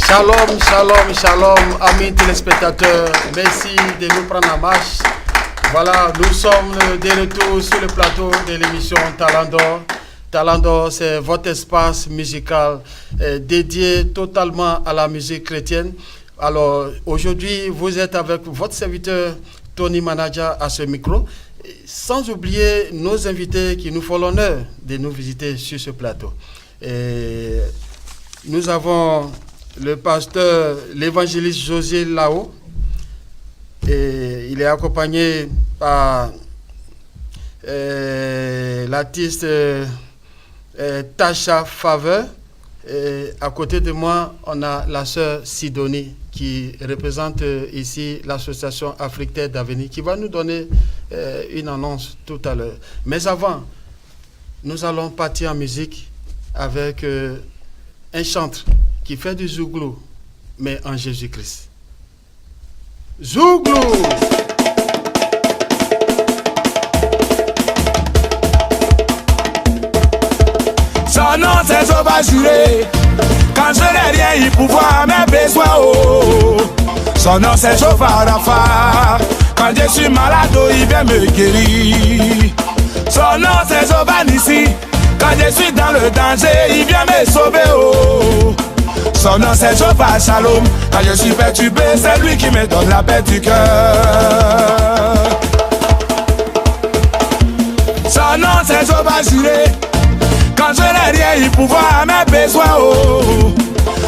Shalom, shalom, shalom, amis téléspectateurs. Merci de nous prendre en marche. Voilà, nous sommes de retour sur le plateau de l'émission Talent d'Or. Talent d'Or, c'est votre espace musical dédié totalement à la musique chrétienne. Alors, aujourd'hui, vous êtes avec votre serviteur Tony Manaja à ce micro. Sans oublier nos invités qui nous font l'honneur de nous visiter sur ce plateau. Et nous avons le pasteur, l'évangéliste José Lao. Et il est accompagné par l'artiste Tasha Faveur. Et à côté de moi, on a la sœur Sidonie qui représente ici l'association Afrique Terre d'Avenir qui va nous donner une annonce tout à l'heure. Mais avant, nous allons partir en musique avec un chantre qui fait du zouglou, mais en Jésus-Christ. Zouglou! Son nom c'est Jova juré. Quand je n'ai rien, il pouvoir mes besoins. Oh. Son nom c'est Jova Rafa. Quand je suis malade, il vient me guérir. Son nom c'est Jova Nissi. Quand je suis dans le danger, il vient me sauver. Oh. Son nom c'est Jova Shalom. Quand je suis perturbé, c'est lui qui me donne la paix du cœur. Son nom c'est Jova juré. Quand je n'ai rien, il pouvoir mes besoins. Oh.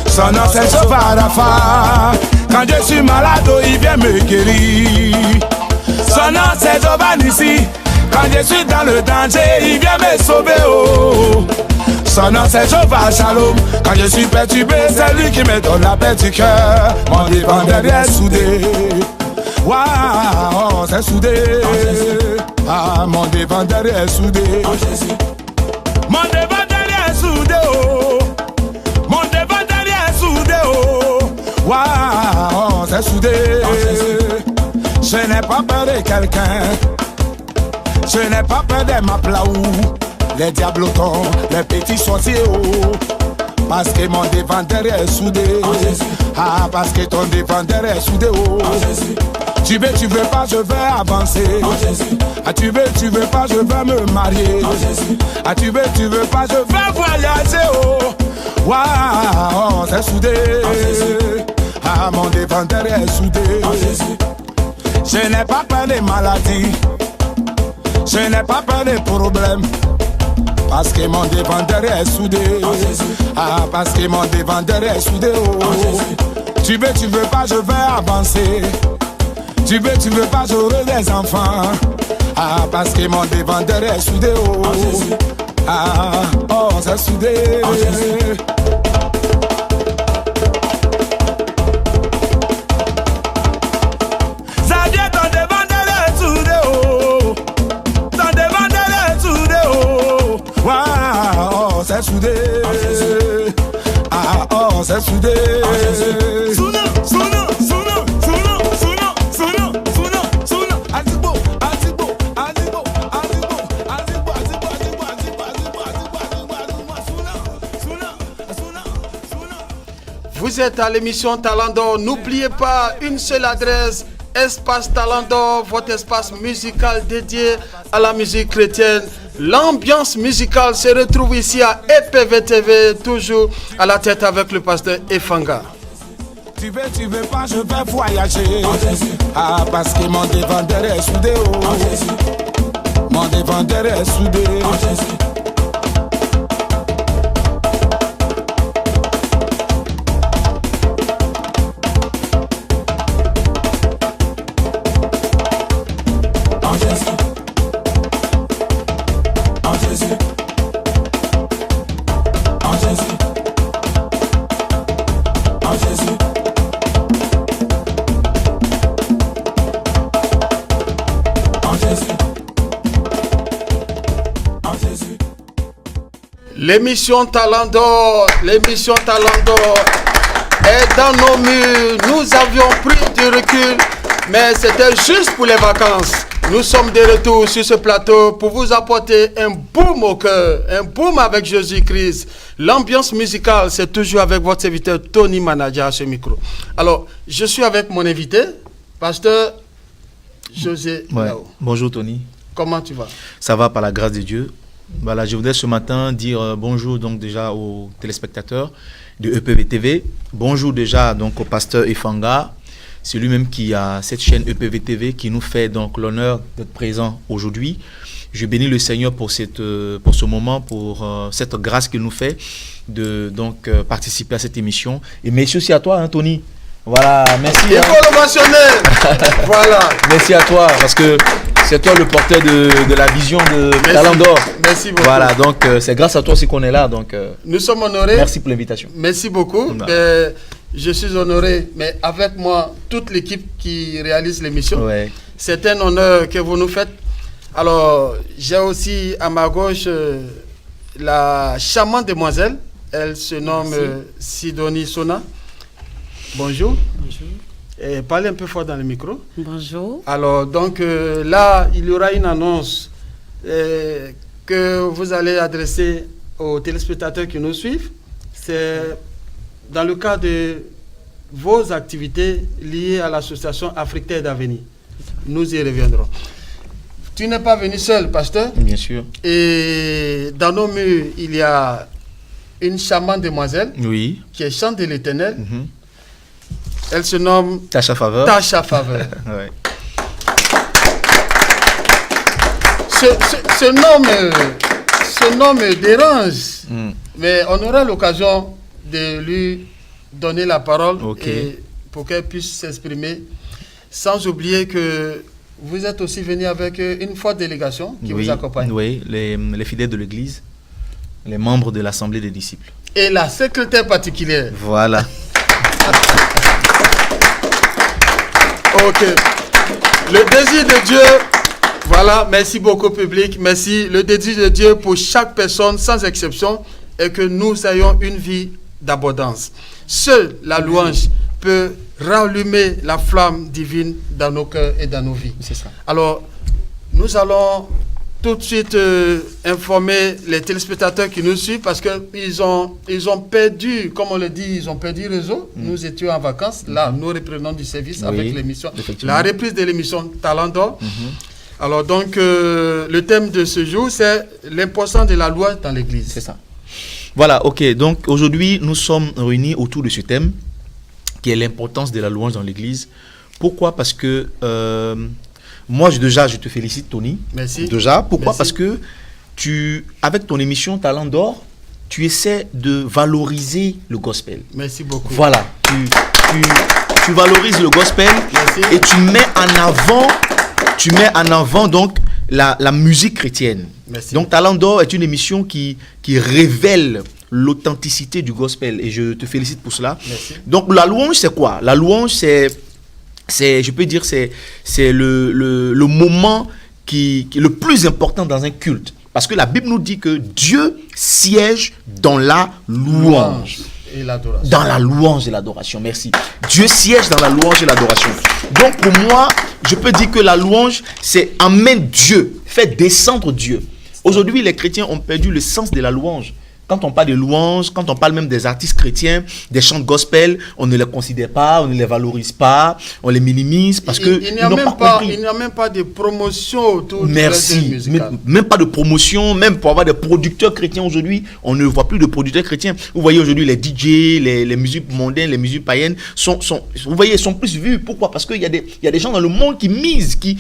Son nom c'est Jova Rafa. Quand je suis malade, il vient me guérir. Son nom c'est Jova Nissi. Quand je suis dans le danger, il vient me sauver. Oh. Son nom c'est Jova Shalom. Quand je suis perturbé, c'est lui qui me donne la paix du cœur. Mon défendeur est soudé. Waouh, c'est soudé. Ah, mon défendeur est soudé. Mon défendeur est soudé. Oh. Mon défendeur est soudé. Oh. Waouh, c'est soudé. Je n'ai pas peur de quelqu'un. Je n'ai pas peur de ma plaou. Les diablotons, les petits sorciers, oh. Parce que mon défendeur est soudé. Ah, parce que ton défendeur est soudé, oh. Tu veux pas, je vais avancer. Ah, tu veux pas, je vais me marier. Ah, tu veux pas, je vais voyager, oh. Waouh, c'est soudé. Ah, mon défendeur est soudé. Je n'ai pas peur des maladies. Je n'ai pas peur des problèmes. Parce que mon défendeur est soudé. Ah, parce que mon défendeur est soudé. Oh. Tu veux pas, je vais avancer. Tu veux pas, j'aurai des enfants. Ah, parce que mon défendeur est soudé. Oh. Ah, oh, c'est soudé. C'est soudé. Ah, oh, c'est soudé. Souna, souna, souna, souna, souna, souna, souna, souna. Azibo, azibo, azibo, azibo, azibo, azibo, azibo, azibo, azibo, azibo. Vous êtes à l'émission Talent d'Or. N'oubliez pas une seule adresse. Espace Talent d'Or, votre espace musical dédié à la musique chrétienne. L'ambiance musicale se retrouve ici à EPV TV, toujours à la tête avec le pasteur Efanga. Tu veux pas, je vais voyager. Ah, parce que mon défendeur est soudé. Oh. Mon défendeur est soudé. L'émission Talent d'Or est dans nos murs. Nous avions pris du recul, mais c'était juste pour les vacances. Nous sommes de retour sur ce plateau pour vous apporter un boom au cœur, un boom avec Jésus-Christ. L'ambiance musicale, c'est toujours avec votre serviteur Tony Manadia à ce micro. Alors, je suis avec mon invité, pasteur José Lao. Bonjour Tony. Comment tu vas? Ça va par la grâce de Dieu. Voilà, je voudrais ce matin dire bonjour donc déjà aux téléspectateurs de EPV TV. Bonjour déjà donc au pasteur Ifanga. C'est lui-même qui a cette chaîne EPV TV qui nous fait donc l'honneur d'être présent aujourd'hui. Je bénis le Seigneur pour ce moment, pour cette grâce qu'il nous fait de donc participer à cette émission. Et merci aussi à toi, hein, Tony. Voilà, merci. Il faut le mentionner. Voilà. Merci à toi parce que c'est toi le porteur de la vision de Talent d'Or. Merci beaucoup. Voilà, donc c'est grâce à toi aussi qu'on est là. Donc, nous sommes honorés. Merci pour l'invitation. Merci beaucoup. Je suis honoré, mais avec moi, toute l'équipe qui réalise l'émission. Ouais. C'est un honneur que vous nous faites. Alors, j'ai aussi à ma gauche la charmante demoiselle. Elle se nomme Sidonie Sona. Bonjour. Bonjour. Et parlez un peu fort dans le micro. Bonjour. Alors, donc là, il y aura une annonce que vous allez adresser aux téléspectateurs qui nous suivent. C'est dans le cadre de vos activités liées à l'association Afrique Terre d'Avenir. Nous y reviendrons. Tu n'es pas venu seul, pasteur. Bien sûr. Et dans nos murs, il y a une charmante demoiselle qui est chante de l'Éternel. Elle se nomme Tasha Faveur. Tasha Faveur. Ouais. Ce nom me dérange, mais on aura l'occasion de lui donner la parole et pour qu'elle puisse s'exprimer, sans oublier que vous êtes aussi venu avec une forte délégation qui vous accompagne. Oui, les fidèles de l'Église, les membres de l'Assemblée des disciples. Et la secrétaire particulière. Voilà. Ok. Le désir de Dieu, voilà, merci beaucoup public, merci. Le désir de Dieu pour chaque personne, sans exception, est que nous ayons une vie d'abondance. Seule la louange peut rallumer la flamme divine dans nos cœurs et dans nos vies. C'est ça. Alors, nous allons tout de suite informer les téléspectateurs qui nous suivent parce qu'ils ont perdu, comme on le dit, ils ont perdu le réseau. Nous étions en vacances. Là, nous reprenons du service avec l'émission. La reprise de l'émission Talent d'Or. Alors donc, le thème de ce jour, c'est l'importance de la loi dans l'Église. C'est ça. Voilà, ok. Donc aujourd'hui, nous sommes réunis autour de ce thème qui est l'importance de la louange dans l'Église. Pourquoi? Parce que moi, déjà, je te félicite, Tony. Merci. Déjà, pourquoi? Merci. Parce que avec ton émission Talent d'Or, tu essaies de valoriser le gospel. Merci beaucoup. Voilà, tu valorises le gospel. Merci. Et tu mets en avant donc la musique chrétienne. Merci. Donc Talent d'Or est une émission qui révèle l'authenticité du gospel et je te félicite pour cela. Merci. Donc la louange, c'est quoi? La louange, c'est je peux dire, c'est le moment qui est le plus important dans un culte. Parce que la Bible nous dit que Dieu siège dans la louange. Et l'adoration. Dans la louange et l'adoration, merci. Dieu siège dans la louange et l'adoration. Donc pour moi, je peux dire que la louange, c'est emmène Dieu, fait descendre Dieu. Aujourd'hui, les chrétiens ont perdu le sens de la louange. Quand on parle de louange, quand on parle même des artistes chrétiens, des chants de gospel, on ne les considère pas, on ne les valorise pas, on les minimise parce qu'ils n'ont pas compris. Il n'y a même pas de promotion autour de la musique. Même pas de promotion, même pour avoir des producteurs chrétiens aujourd'hui, on ne voit plus de producteurs chrétiens. Vous voyez aujourd'hui les DJ, les musiques mondaines, les musiques païennes, vous voyez, sont plus vus. Pourquoi? Parce qu'il y a des gens dans le monde qui misent, qui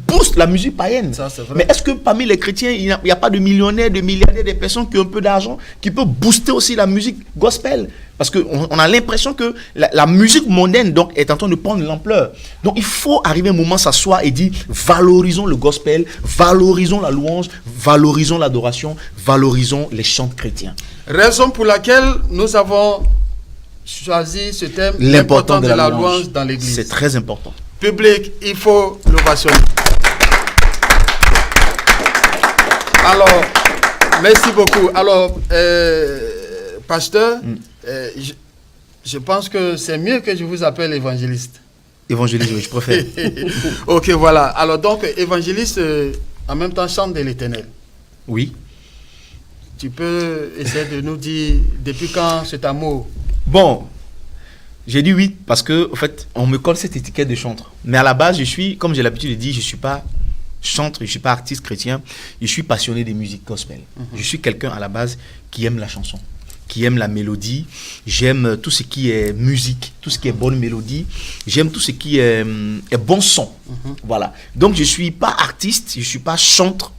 boostent la musique païenne. Ça, c'est vrai. Mais est-ce que parmi les chrétiens, il n'y a pas de millionnaires, de milliardaires, des personnes qui ont un peu d'argent, qui peut booster aussi la musique gospel? Parce qu'on a l'impression que la musique mondaine donc, est en train de prendre l'ampleur. Donc il faut arriver un moment, s'asseoir et dire valorisons le gospel, valorisons la louange, valorisons l'adoration, valorisons les chants chrétiens. Raison pour laquelle nous avons choisi ce thème, l'importance de la louange dans l'Église. C'est très important. Public, il faut l'ovationner. Alors, merci beaucoup. Alors, pasteur, je pense que c'est mieux que je vous appelle évangéliste. Évangéliste, oui, je préfère. Ok, voilà. Alors donc, évangéliste, en même temps, chante de l'Éternel. Oui. Tu peux essayer de nous dire depuis quand cet amour? Bon, j'ai dit oui parce que, en fait, on me colle cette étiquette de chanteur. Mais à la base, je suis, comme j'ai l'habitude de dire, je ne suis pas chanteur, je ne suis pas artiste chrétien, je suis passionné des musiques gospel. Je suis quelqu'un à la base qui aime la chanson, qui aime la mélodie. J'aime tout ce qui est musique, tout ce qui est bonne mélodie. J'aime tout ce qui est bon son. Voilà. Donc, je ne suis pas artiste, je ne suis pas chanteur.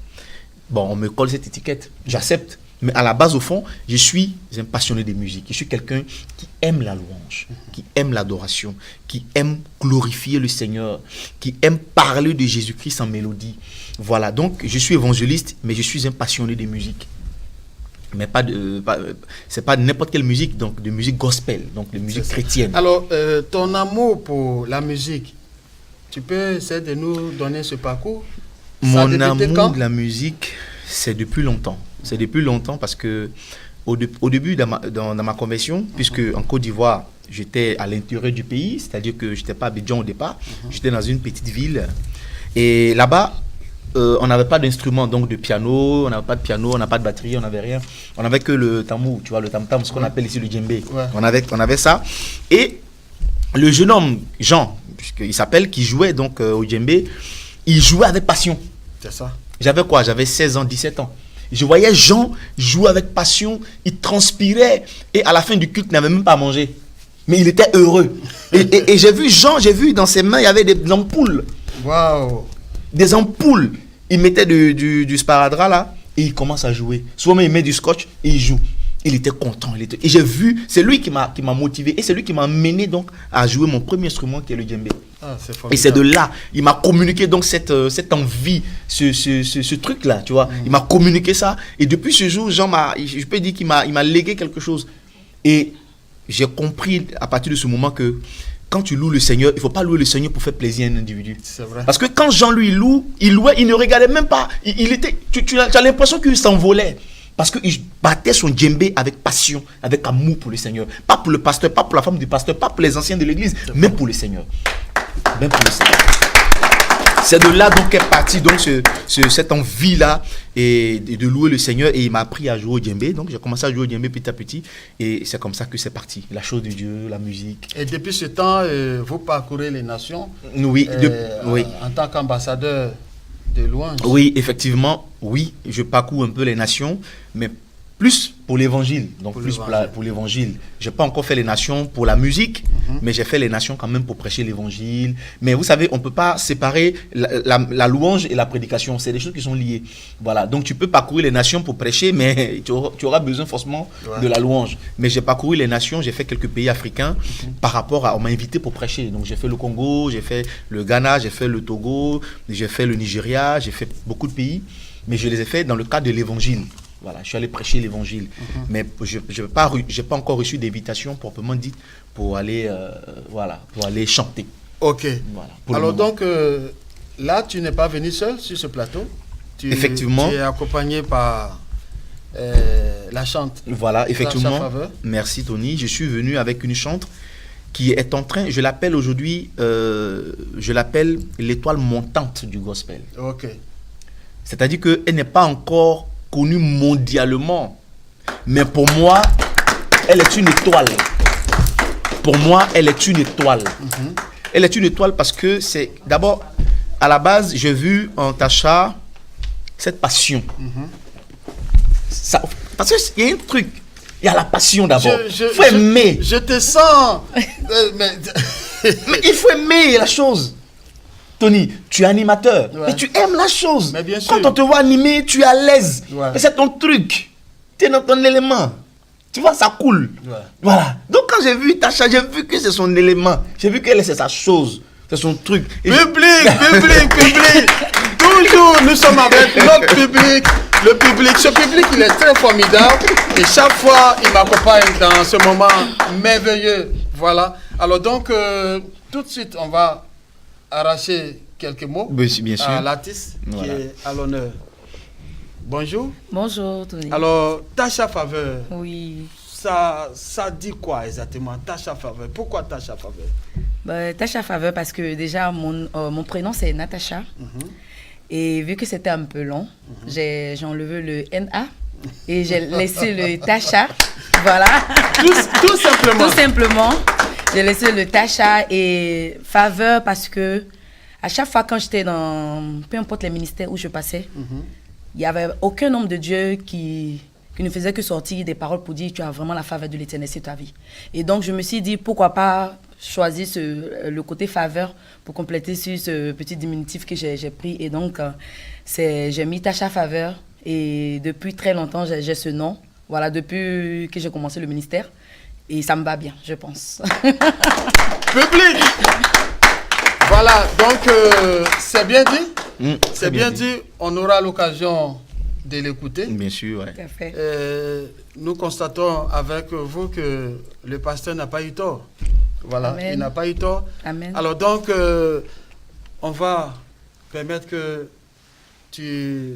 Bon, on me colle cette étiquette, j'accepte. Mais à la base, au fond, je suis un passionné de musique. Je suis quelqu'un qui aime la louange, qui aime l'adoration, qui aime glorifier le Seigneur, qui aime parler de Jésus-Christ en mélodie. Voilà, donc je suis évangéliste, mais je suis un passionné de musique. Mais c'est pas n'importe quelle musique, donc de musique gospel, donc de musique chrétienne. Alors, ton amour pour la musique, tu peux essayer de nous donner ce parcours? Mon amour de la musique, c'est depuis longtemps. C'est depuis longtemps parce que au début dans ma conversion, puisque en Côte d'Ivoire, j'étais à l'intérieur du pays, c'est-à-dire que je n'étais pas à Abidjan au départ, j'étais dans une petite ville. Et là-bas, on n'avait pas d'instrument, donc de piano, on n'avait pas de piano, on n'avait pas de batterie, on n'avait rien. On n'avait que le tambour, tu vois, le tam-tam, ce qu'on appelle ici le djembé. Ouais. On avait ça. Et le jeune homme, Jean, puisqu'il s'appelle, qui jouait donc au djembé, il jouait avec passion. C'est ça. J'avais 16 ans, 17 ans. Je voyais Jean jouer avec passion, il transpirait et à la fin du culte, il n'avait même pas mangé. Mais il était heureux. Et j'ai vu Jean, dans ses mains, il y avait des ampoules. Waouh! Des ampoules. Il mettait du sparadrap là et il commence à jouer. Souvent, il met du scotch et il joue. Il était content. Et j'ai vu, c'est lui qui m'a motivé et c'est lui qui m'a mené donc à jouer mon premier instrument qui est le djembé. Ah, et c'est de là, il m'a communiqué donc cette envie, ce truc-là, tu vois. Il m'a communiqué ça. Et depuis ce jour, Jean je peux dire qu'il m'a légué quelque chose. Et j'ai compris à partir de ce moment que quand tu loues le Seigneur, il ne faut pas louer le Seigneur pour faire plaisir à un individu. C'est vrai. Parce que quand Jean lui louait, il ne regardait même pas. Tu as l'impression qu'il s'envolait. Parce qu'il battait son djembé avec passion, avec amour pour le Seigneur. Pas pour le pasteur, pas pour la femme du pasteur, pas pour les anciens de l'église, mais pour le Seigneur. Même pour le Seigneur. C'est de là donc est partie donc cette envie-là et de louer le Seigneur. Et il m'a appris à jouer au djembé. Donc j'ai commencé à jouer au djembé petit à petit. Et c'est comme ça que c'est parti. La chose de Dieu, la musique. Et depuis ce temps, vous parcourez les nations. Oui. Oui. En tant qu'ambassadeur de louange. Oui, effectivement, oui, je parcours un peu les nations, mais plus pour l'évangile. Donc pour l'évangile. Je n'ai pas encore fait les nations pour la musique, mais j'ai fait les nations quand même pour prêcher l'évangile. Mais vous savez, on ne peut pas séparer la louange et la prédication. C'est des choses qui sont liées. Voilà. Donc tu peux parcourir les nations pour prêcher, mais tu auras besoin forcément de la louange. Mais j'ai parcouru les nations, j'ai fait quelques pays africains par rapport à... On m'a invité pour prêcher. Donc j'ai fait le Congo, j'ai fait le Ghana, j'ai fait le Togo, j'ai fait le Nigeria, j'ai fait beaucoup de pays. Mais je les ai fait dans le cadre de l'évangile. Voilà, je suis allé prêcher l'évangile. Mais je n'ai pas encore reçu d'invitation proprement dite pour aller, pour aller chanter. Ok. Voilà, alors donc, là, tu n'es pas venu seul sur ce plateau. Effectivement. Tu es accompagné par la chante. Voilà, effectivement. Merci Tony. Je suis venu avec une chante qui est en train, je l'appelle aujourd'hui, je l'appelle l'étoile montante du gospel. Ok. C'est-à-dire qu'elle n'est pas encore connue mondialement. Mais pour moi, elle est une étoile. Pour moi, elle est une étoile. Elle est une étoile parce que c'est... D'abord, à la base, j'ai vu en Tasha cette passion. Ça, parce qu'il y a un truc. Il y a la passion d'abord. Il faut aimer. Je te sens... mais il faut aimer la chose. Tony, tu es animateur, mais tu aimes la chose. Mais bien sûr. Quand on te voit animer, tu es à l'aise. Et c'est ton truc. Tu es dans ton élément. Tu vois, ça coule. Voilà. Donc quand j'ai vu Tasha, j'ai vu que c'est son élément. J'ai vu qu'elle, c'est sa chose. C'est son truc. Et public. Toujours, nous sommes avec notre public. Le public, ce public, il est très formidable. Et chaque fois, il m'accompagne dans ce moment merveilleux. Voilà. Alors donc, tout de suite, on va arracher quelques mots bien sûr. À l'artiste qui est à l'honneur. Bonjour. Bonjour, Tony. Alors, Tasha Faveur. Oui. Ça dit quoi exactement, Tasha Faveur? Pourquoi Tasha Faveur? Tâche à faveur parce que déjà mon prénom c'est Natacha. Et vu que c'était un peu long, j'ai enlevé le NA et j'ai laissé le Tacha. Voilà. Tout simplement. Tout simplement. J'ai laissé le Tacha et faveur parce que à chaque fois quand j'étais dans peu importe les ministères où je passais, il n'y avait aucun homme de Dieu qui ne faisait que sortir des paroles pour dire tu as vraiment la faveur de l'Éternel sur ta vie. Et donc je me suis dit pourquoi pas choisir le côté faveur pour compléter sur ce petit diminutif que j'ai pris. Et donc j'ai mis Tacha Faveur et depuis très longtemps j'ai ce nom. Voilà, depuis que j'ai commencé le ministère. Et ça me va bien, je pense. Public. Voilà, donc c'est bien dit. C'est bien dit. On aura l'occasion de l'écouter. Bien sûr, ouais. Tout à fait. Nous constatons avec vous que le pasteur n'a pas eu tort. Voilà, Amen. il n'a pas eu tort. Amen. Alors donc, on va permettre que tu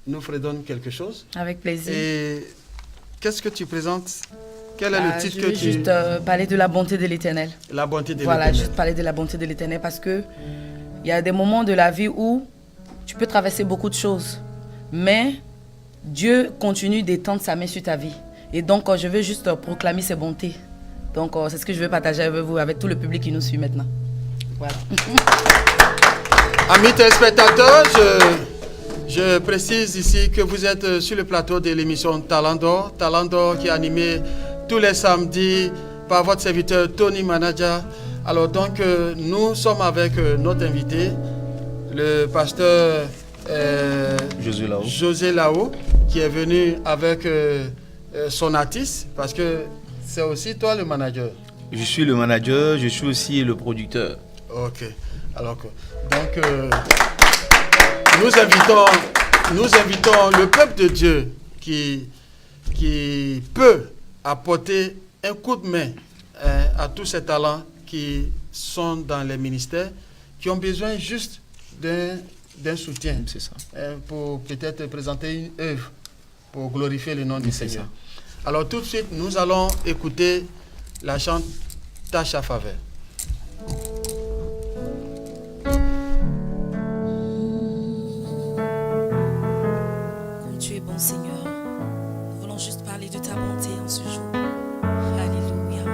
nous fredonnes quelque chose. Avec plaisir. Et qu'est-ce que tu présentes? Quel est le titre je que vais tu... juste parler de la bonté de l'Éternel. La bonté de Voilà, l'Éternel. juste parler de la bonté de l'Éternel parce que il y a des moments de la vie où tu peux traverser beaucoup de choses, mais Dieu continue d'étendre sa main sur ta vie. Et donc, je veux juste proclamer ses bontés. Donc, c'est ce que je veux partager avec vous, avec tout le public qui nous suit maintenant. Voilà. Amis téléspectateurs, je précise ici que vous êtes sur le plateau de l'émission Talent d'Or. Talent d'Or qui est animé tous les samedis par votre serviteur Tony Manager. Alors donc, nous sommes avec notre invité, le pasteur José Lao, qui est venu avec son artiste, parce que c'est aussi toi le manager. Je suis le manager, je suis aussi le producteur. Ok. Alors que, donc, nous invitons le peuple de Dieu qui peut apporter un coup de main à tous ces talents qui sont dans les ministères, qui ont besoin juste d'un soutien. C'est ça. Pour peut-être présenter une œuvre pour glorifier le nom du C'est Seigneur. ça. Alors tout de suite, nous allons écouter la chante Tâche à faveur. Comme tu es bon, Seigneur, nous voulons juste parler de ta bonté en ce jour. Alléluia.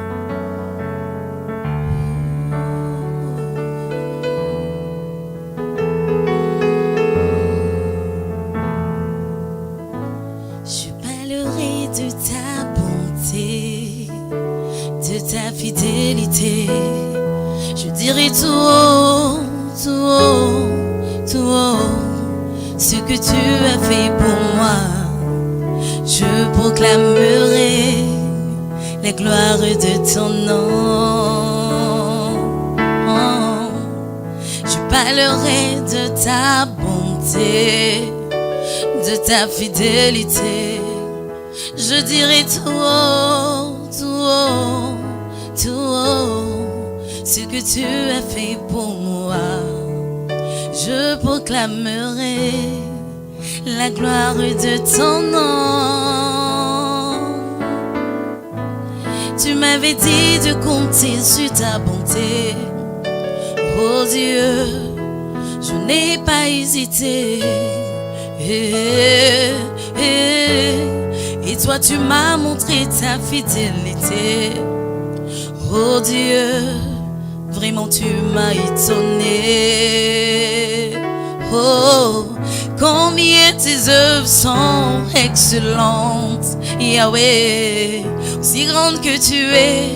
Je parlerai de ta bonté, de ta fidélité. Je dirai tout haut, tout haut, tout haut, ce que tu as fait pour moi. Je proclamerai la gloire de ton nom. Je parlerai de ta bonté, de ta fidélité. Je dirai tout haut, tout haut, tout haut, ce que tu as fait pour moi. Je proclamerai la gloire de ton nom. Tu m'avais dit de compter sur ta bonté. Oh Dieu, je n'ai pas hésité. Et toi tu m'as montré ta fidélité. Oh Dieu, vraiment tu m'as étonné. Oh, combien tes œuvres sont excellentes, Yahweh. Aussi grande que tu es,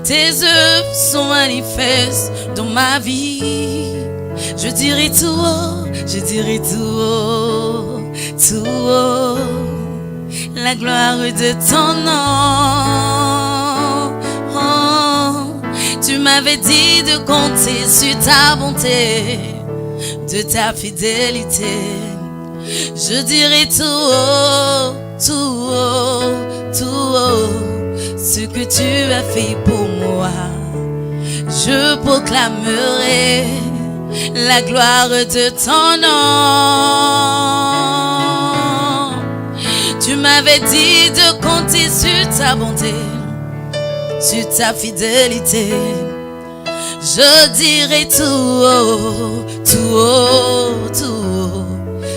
tes œuvres sont manifestes dans ma vie. Je dirai tout haut, je dirai tout haut, tout haut, la gloire de ton nom. Oh, tu m'avais dit de compter sur ta bonté, de ta fidélité. Je dirai tout haut, tout haut, tout haut, ce que tu as fait pour moi. Je proclamerai la gloire de ton nom. Tu m'avais dit de compter sur ta bonté, sur ta fidélité. Je dirai tout haut, tout haut, tout haut,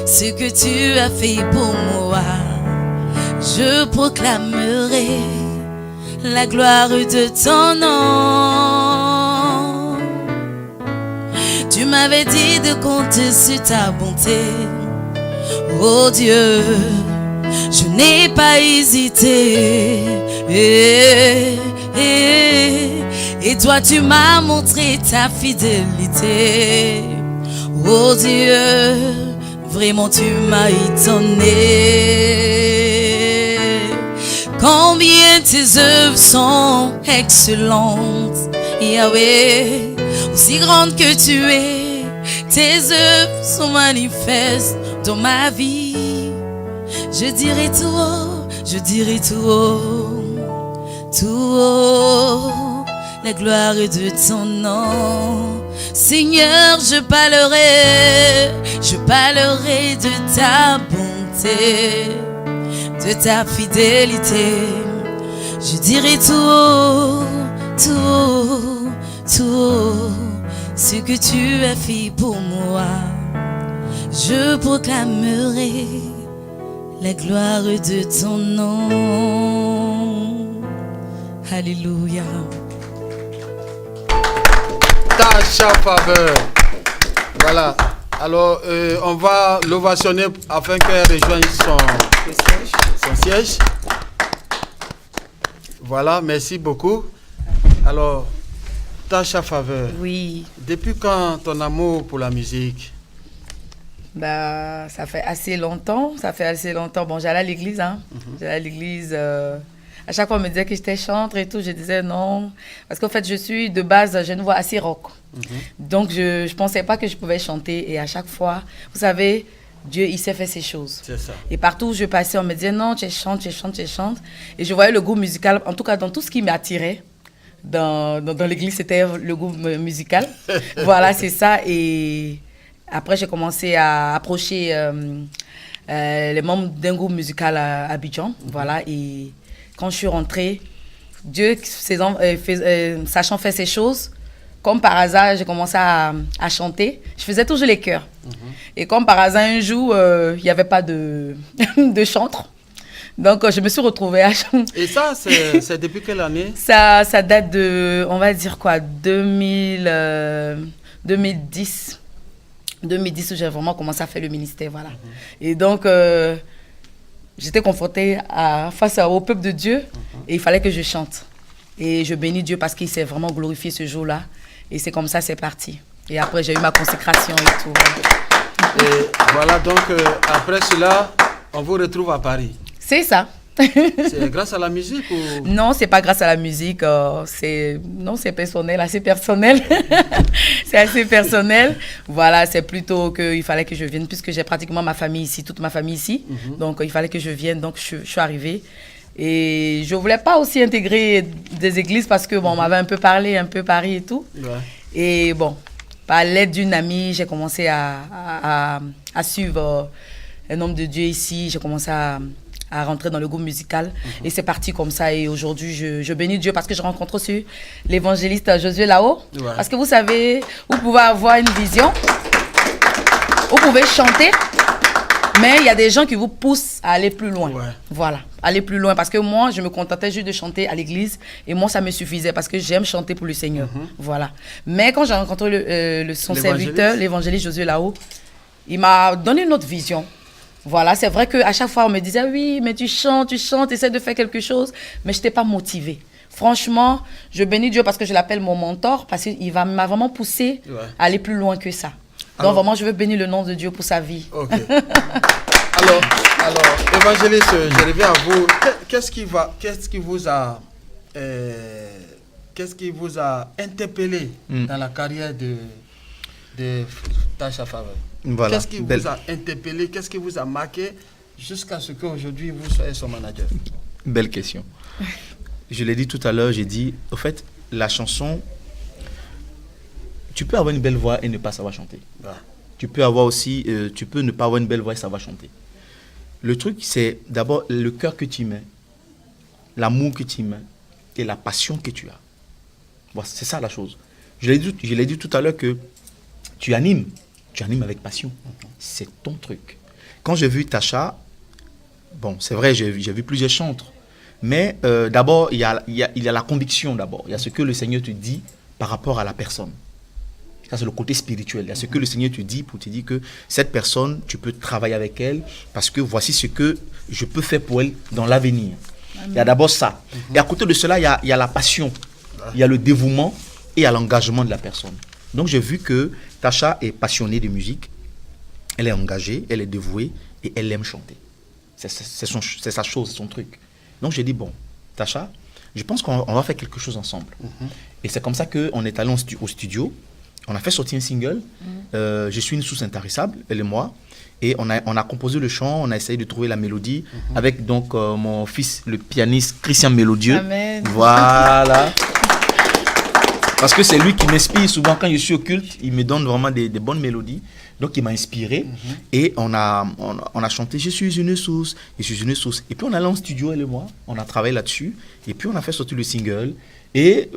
ce que tu as fait pour moi. Je proclamerai la gloire de ton nom. Tu m'avais dit de compter sur ta bonté. Oh Dieu, je n'ai pas hésité. Et toi tu m'as montré ta fidélité. Oh Dieu, vraiment tu m'as étonné. Combien tes œuvres sont excellentes, Yahweh, aussi grande que tu es. Tes œuvres sont manifestes dans ma vie. Je dirai tout haut, je dirai tout haut, tout haut, la gloire de ton nom. Seigneur, je parlerai de ta bonté, de ta fidélité. Je dirai tout haut, tout haut, tout haut, ce que tu as fait pour moi. Je proclamerai la gloire de ton nom. Alléluia. Tasha Faveur. Voilà. Alors, on va l'ovationner afin qu'elle rejoigne son siège. Voilà, merci beaucoup. Alors, Tasha Faveur. Oui. Depuis quand ton amour pour la musique? Bah, ça fait assez longtemps. Bon, j'allais à l'église, hein. J'allais à l'église. À chaque fois, on me disait que j'étais chantre et tout. Je disais non. Parce qu'en fait, je suis de base, j'ai une voix assez rock. Donc, je ne pensais pas que je pouvais chanter. Et à chaque fois, vous savez, Dieu, il sait faire ses choses. C'est ça. Et partout où je passais, on me disait non, tu chantes, tu chantes, tu chantes. Et je voyais le goût musical, en tout cas, dans tout ce qui m'attirait. Dans l'église, c'était le goût musical. Voilà, c'est ça. Et après, j'ai commencé à approcher les membres d'un groupe musical à Abidjan. Voilà. Et quand je suis rentrée, Dieu, sachant faire ces choses, comme par hasard, j'ai commencé à chanter. Je faisais toujours les chœurs. Et comme par hasard, un jour, il n'y avait pas de chantre. Donc, je me suis retrouvée à chanter. Et ça, c'est depuis quelle année? Ça date de, on va dire quoi, 2010. 2010 où j'ai vraiment commencé à faire le ministère, voilà. Et donc, j'étais confrontée face au peuple de Dieu et il fallait que je chante. Et je bénis Dieu parce qu'il s'est vraiment glorifié ce jour-là. Et c'est comme ça, c'est parti. Et après, j'ai eu ma consécration et tout. Et voilà, donc, après cela, on vous retrouve à Paris. C'est ça. C'est grâce à la musique ou... Non, c'est pas grâce à la musique. C'est personnel, assez personnel. C'est assez personnel. Voilà, c'est plutôt qu'il fallait que je vienne, puisque j'ai pratiquement ma famille ici, toute ma famille ici. Donc, il fallait que je vienne. Donc, je suis arrivée. Et je voulais pas aussi intégrer des églises parce que, bon, on m'avait un peu parlé, un peu Paris et tout. Ouais. Et bon, par l'aide d'une amie, j'ai commencé à suivre un homme de Dieu ici. J'ai commencé à rentrer dans le groupe musical. Et c'est parti comme ça. Et aujourd'hui, je bénis Dieu parce que je rencontre aussi l'évangéliste Josué là-haut. Ouais. Parce que vous savez, vous pouvez avoir une vision, vous pouvez chanter, mais il y a des gens qui vous poussent à aller plus loin. Ouais. Voilà, aller plus loin. Parce que moi, je me contentais juste de chanter à l'église et moi, ça me suffisait parce que j'aime chanter pour le Seigneur. Voilà. Mais quand j'ai rencontré son serviteur, l'évangéliste Josué là-haut, il m'a donné une autre vision. Voilà, c'est vrai qu'à chaque fois, on me disait, oui, mais tu chantes, essaie de faire quelque chose. Mais je n'étais pas motivée. Franchement, je bénis Dieu parce que je l'appelle mon mentor, parce qu'il m'a vraiment poussé à aller plus loin que ça. Donc vraiment, je veux bénir le nom de Dieu pour sa vie. Ok. alors, évangéliste, je reviens à vous. Qu'est-ce qui vous a interpellé dans la carrière de Tasha Faveur? Voilà. Qu'est-ce qui vous a interpellé, qu'est-ce qui vous a marqué jusqu'à ce qu'aujourd'hui vous soyez son manager? Belle question. Je l'ai dit tout à l'heure, j'ai dit, au fait, la chanson, tu peux avoir une belle voix et ne pas savoir chanter. Ouais. Tu peux ne pas avoir une belle voix et savoir chanter. Le truc, c'est d'abord le cœur que tu mets, l'amour que tu mets et la passion que tu as. Voilà, c'est ça la chose. Je l'ai dit tout à l'heure que tu animes avec passion. C'est ton truc. Quand j'ai vu Tasha, bon, c'est vrai, j'ai vu plusieurs chantres. Mais d'abord, il y a la conviction d'abord. Il y a ce que le Seigneur te dit par rapport à la personne. Ça, c'est le côté spirituel. Il y a ce que le Seigneur te dit pour te dire que cette personne, tu peux travailler avec elle parce que voici ce que je peux faire pour elle dans l'avenir. Il y a d'abord ça. Et à côté de cela, il y a la passion, il y a le dévouement et il y a l'engagement de la personne. Donc, j'ai vu que Tasha est passionnée de musique, elle est engagée, elle est dévouée et elle aime chanter. C'est sa chose, c'est son truc. Donc, j'ai dit, bon, Tasha, je pense qu'on va faire quelque chose ensemble. Et c'est comme ça qu'on est allé au studio. On a fait sortir un single. Je suis une source intarissable, elle et moi. Et on a composé le chant, on a essayé de trouver la mélodie avec donc mon fils, le pianiste Christian Mélodieux. Amen. Voilà. Parce que c'est lui qui m'inspire souvent quand je suis au culte. Il me donne vraiment des bonnes mélodies. Donc il m'a inspiré. Et on a chanté « Je suis une source, je suis une source ». Et puis on est allé en studio, elle et moi. On a travaillé là-dessus. Et puis on a fait sortir le single. Et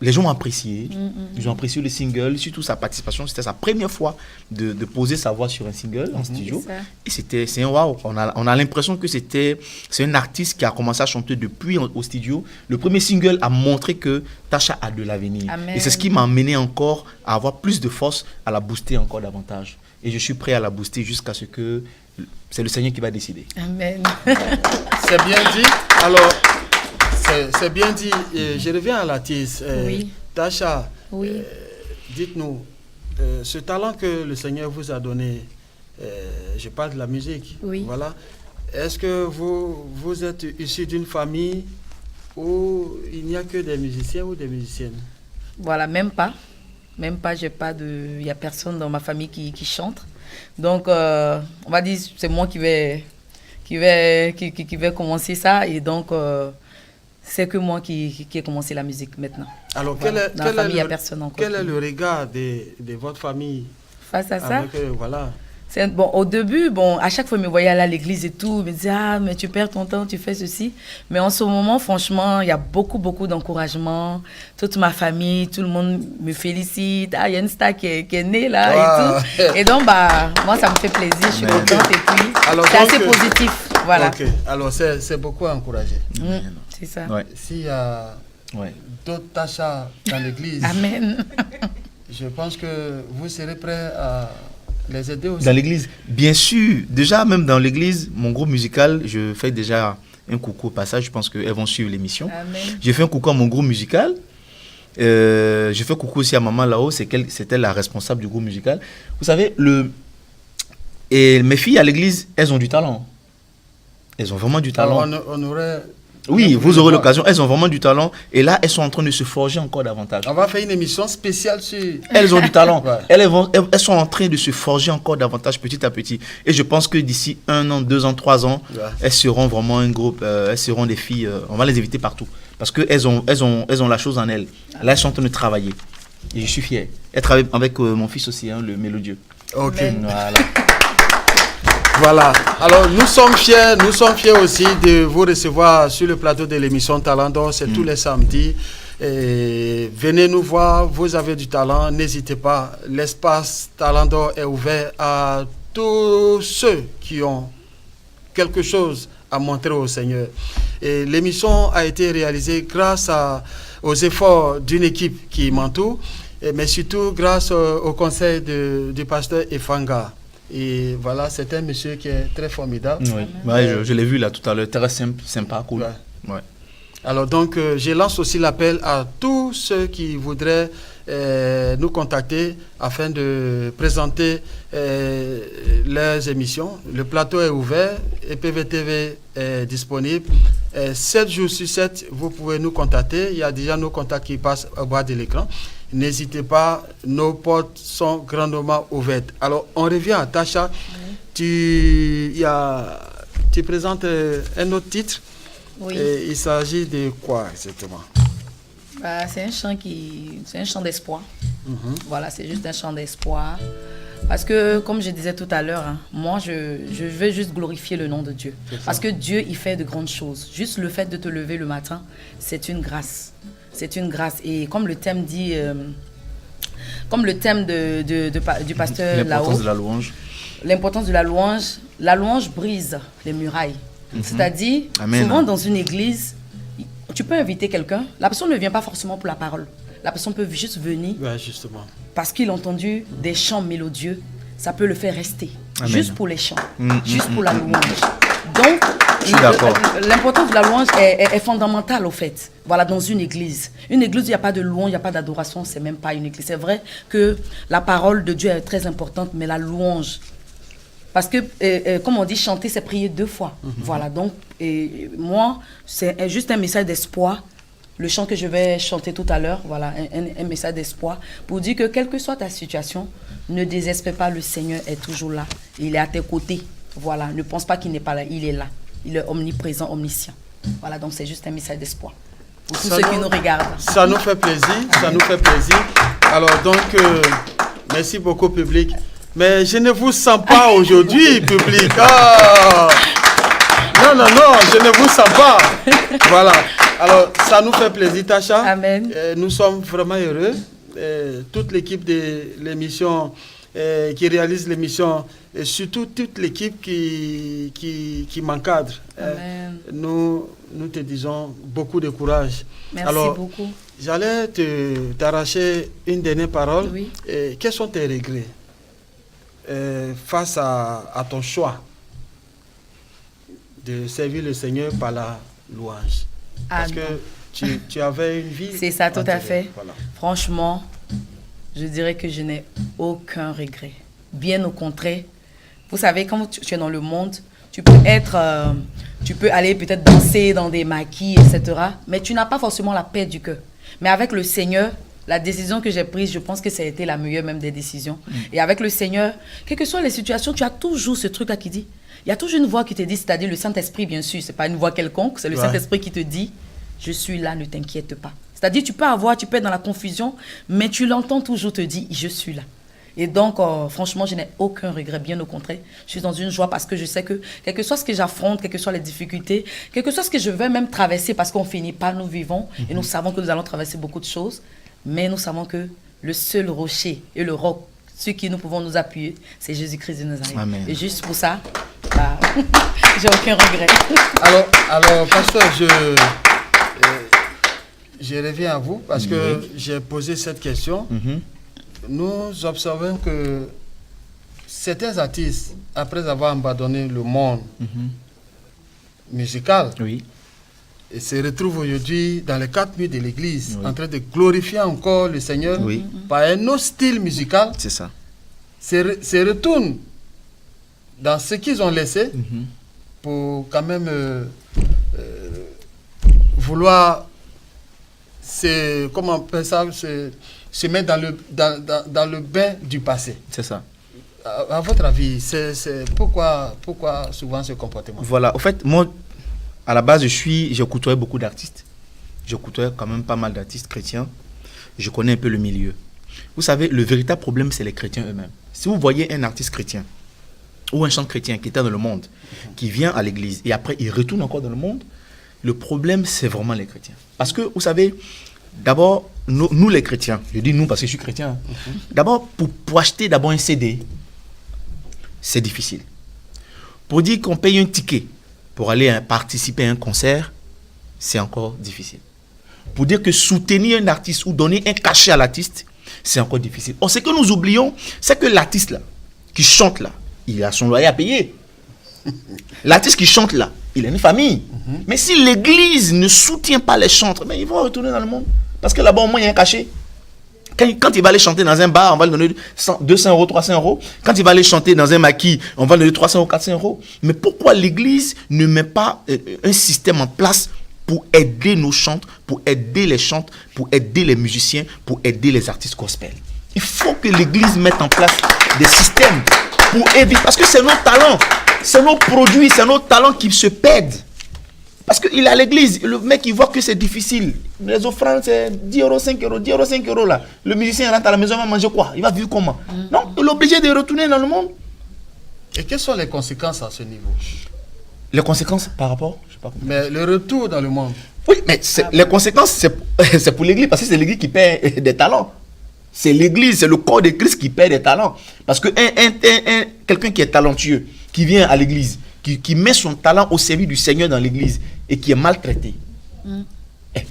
les gens ont apprécié. Ils ont apprécié le single, surtout sa participation. C'était sa première fois de poser sa voix sur un single en studio. Et c'est un waouh. On a l'impression que c'est un artiste qui a commencé à chanter depuis au studio. Le premier single a montré que Tasha a de l'avenir. Et c'est ce qui m'a amené encore à avoir plus de force, à la booster encore davantage. Et je suis prêt à la booster jusqu'à ce que c'est le Seigneur qui va décider. Amen. C'est bien dit. Alors, c'est bien dit. Je reviens à l'artiste. Oui. Tasha, Oui. dites-nous, ce talent que le Seigneur vous a donné, je parle de la musique. Oui. Voilà. Est-ce que vous êtes issu d'une famille où il n'y a que des musiciens ou des musiciennes? Voilà, même pas. Même pas, il n'y a personne dans ma famille qui chante. Donc, on va dire, c'est moi qui vais commencer ça. Et donc, c'est que moi qui ai commencé la musique maintenant. Alors, Voilà. Dans la famille, il n'y a personne encore. Quel est le regard de votre famille face à ça? avec, voilà. Bon, au début, à chaque fois, il me voyait aller à l'église et tout. Il me disait, ah, mais tu perds ton temps, tu fais ceci. Mais en ce moment, franchement, il y a beaucoup, beaucoup d'encouragement. Toute ma famille, tout le monde me félicite. Ah, il y a une star qui est née là et tout. Et donc, moi, ça me fait plaisir. Je suis contente. Et puis, c'est assez positif. Voilà. Ok, alors c'est beaucoup encouragé. C'est ça. Ouais. S'il y a d'autres Tasha dans l'église, Amen. je pense que vous serez prêts à les aider aussi. Dans l'église, bien sûr. Déjà, même dans l'église, mon groupe musical, je fais déjà un coucou au passage. Je pense qu'elles vont suivre l'émission. J'ai fait un coucou à mon groupe musical. Je fais coucou aussi à maman là-haut. C'était la responsable du groupe musical. Vous savez, et mes filles à l'église, elles ont du talent. Elles ont vraiment du talent. Alors on aurait... Oui, vous aurez l'occasion. Elles ont vraiment du talent. Et là, elles sont en train de se forger encore davantage. On va faire une émission spéciale sur... Elles ont du talent. Ouais. Elles sont en train de se forger encore davantage petit à petit. Et je pense que d'ici 1 an, 2 ans, 3 ans, elles seront vraiment un groupe. Elles seront des filles. On va les inviter partout. Parce qu'elles ont la chose en elles. Là, elles sont en train de travailler. Et je suis fier. Elles travaillent avec mon fils aussi, le mélodieux. Ok. Voilà. Voilà. Alors, nous sommes fiers aussi de vous recevoir sur le plateau de l'émission Talent d'Or. C'est tous les samedis. Et venez nous voir. Vous avez du talent. N'hésitez pas. L'espace Talent d'Or est ouvert à tous ceux qui ont quelque chose à montrer au Seigneur. Et l'émission a été réalisée grâce aux efforts d'une équipe qui m'entoure, mais surtout grâce au conseil du pasteur Efanga. Et voilà, c'est un monsieur qui est très formidable. Oui. Ouais, je l'ai vu là tout à l'heure. Très simple, sympa, cool. Ouais. Alors donc, je lance aussi l'appel à tous ceux qui voudraient nous contacter afin de présenter leurs émissions. Le plateau est ouvert, EPVTV est disponible. 7 jours sur 7, vous pouvez nous contacter. Il y a déjà nos contacts qui passent au bas de l'écran. N'hésitez pas, nos portes sont grandement ouvertes. Alors, on revient à Tasha. Tu présentes un autre titre. Oui. Et il s'agit de quoi exactement? C'est un chant d'espoir. Voilà, c'est juste un chant d'espoir. Parce que, comme je disais tout à l'heure, moi, je veux juste glorifier le nom de Dieu. Parce que Dieu, il fait de grandes choses. Juste le fait de te lever le matin, c'est une grâce. C'est une grâce. Et comme le thème dit, comme le thème du pasteur L'importance là-haut, de la louange. l'importance de la louange brise les murailles. C'est-à-dire, Amen. souvent dans une église, tu peux inviter quelqu'un, la personne ne vient pas forcément pour la parole. La personne peut juste venir Ouais, justement. parce qu'il a entendu des chants mélodieux. Ça peut le faire rester, Amen. juste pour les chants, juste pour la louange. Donc, Je suis d'accord. l'importance de la louange est fondamentale au fait. Voilà, dans une église. Une église où il n'y a pas de louange, il n'y a pas d'adoration, c'est même pas une église. C'est vrai que la parole de Dieu est très importante, mais la louange, parce que, comme on dit, chanter, c'est prier 2 fois. Voilà, donc, moi, c'est juste un message d'espoir. Le chant que je vais chanter tout à l'heure, voilà, un message d'espoir pour dire que quelle que soit ta situation, ne désespère pas, le Seigneur est toujours là. Il est à tes côtés. Voilà, ne pense pas qu'il n'est pas là, il est là. Il est omniprésent, omniscient. Voilà, donc c'est juste un message d'espoir pour tous ceux qui nous regardent. Ça nous fait plaisir, ça nous fait plaisir. Alors donc, merci beaucoup public. Mais je ne vous sens pas aujourd'hui, public. Ah! Non, je ne vous sens pas. Voilà. Alors, ça nous fait plaisir, Tacha. Amen. Nous sommes vraiment heureux. Toute l'équipe de l'émission qui réalise l'émission, et surtout toute l'équipe qui m'encadre. Amen. Nous te disons beaucoup de courage. Merci Alors, beaucoup. j'allais t'arracher une dernière parole. Oui. Quels sont tes regrets face à ton choix de servir le Seigneur par la louange? Parce Ah, que tu avais une vie. C'est ça, tout à antérieure. fait. Voilà. Franchement, je dirais que je n'ai aucun regret. Bien au contraire. Vous savez, quand tu es dans le monde, tu peux aller peut-être danser dans des maquis, etc. Mais tu n'as pas forcément la paix du cœur. Mais avec le Seigneur, la décision que j'ai prise, je pense que ça a été la meilleure même des décisions. Et avec le Seigneur, quelles que soient les situations, tu as toujours ce truc-là qui dit, il y a toujours une voix qui te dit, c'est-à-dire le Saint-Esprit, bien sûr, c'est pas une voix quelconque, c'est le Saint-Esprit qui te dit, je suis là, ne t'inquiète pas. C'est-à-dire, tu peux être dans la confusion, mais tu l'entends toujours te dire, je suis là. Et donc, franchement, je n'ai aucun regret, bien au contraire. Je suis dans une joie parce que je sais que, quel que soit ce que j'affronte, quelles que soient les difficultés, quel que soit ce que je vais même traverser, parce qu'on finit pas, nous vivons, et nous savons que nous allons traverser beaucoup de choses, mais nous savons que le seul rocher et le roc, sur qui nous pouvons nous appuyer, c'est Jésus-Christ de Nazareth. Amen. Et juste pour ça, bah, j'ai aucun regret. Alors, pasteur, je reviens à vous parce que j'ai posé cette question. Nous observons que certains artistes, après avoir abandonné le monde musical, Oui. et se retrouvent aujourd'hui dans les 4 murs de l'église, en train de glorifier encore le Seigneur par un autre style musical, C'est ça. se retournent dans ce qu'ils ont laissé pour quand même vouloir comment on appelle ça, se mettre dans le bain du passé. C'est ça. À votre avis, c'est pourquoi souvent ce comportement? Voilà. Au fait, moi, à la base, je côtoyais beaucoup d'artistes. Je côtoyais quand même pas mal d'artistes chrétiens. Je connais un peu le milieu. Vous savez, le véritable problème, c'est les chrétiens eux-mêmes. Si vous voyez un artiste chrétien ou un chanteur chrétien qui était dans le monde, qui vient à l'église et après il retourne encore dans le monde, le problème, c'est vraiment les chrétiens. Parce que, vous savez, d'abord, nous les chrétiens, je dis nous parce que je suis chrétien, d'abord, pour acheter d'abord un CD, c'est difficile. Pour dire qu'on paye un ticket pour aller participer à un concert, c'est encore difficile. Pour dire que soutenir un artiste ou donner un cachet à l'artiste, c'est encore difficile. Or, ce que nous oublions, c'est que l'artiste là, qui chante là, il a son loyer à payer. L'artiste qui chante là, il a une famille. Mais si l'église ne soutient pas les chantres, ben, ils vont retourner dans le monde. Parce que là-bas, au moins, il y a un cachet. Quand il va aller chanter dans un bar, on va lui donner 200 euros, 300 euros. Quand il va aller chanter dans un maquis, on va lui donner 300 ou 400 euros. Mais pourquoi l'église ne met pas un système en place pour aider nos chantres, pour aider les chantres, pour aider les musiciens, pour aider les artistes gospel? Il faut que l'église mette en place des systèmes pour éviter. Parce que c'est nos talents, c'est nos produits, c'est nos talents qui se perdent. Parce qu'il est à l'église, le mec il voit que c'est difficile. Les offrandes c'est 10 euros, 5 euros, 10 euros, 5 euros là. Le musicien rentre à la maison, il va manger quoi? Il va vivre comment? Donc il est obligé de retourner dans le monde. Et quelles sont les conséquences à ce niveau? Les conséquences par rapport, je sais pas comment. Mais le retour dans le monde. Oui, mais les conséquences c'est pour l'église parce que c'est l'église qui paie des talents. C'est l'église, c'est le corps de Christ qui perd des talents. Parce que quelqu'un qui est talentueux, qui vient à l'église, qui met son talent au service du Seigneur dans l'église et qui est maltraité,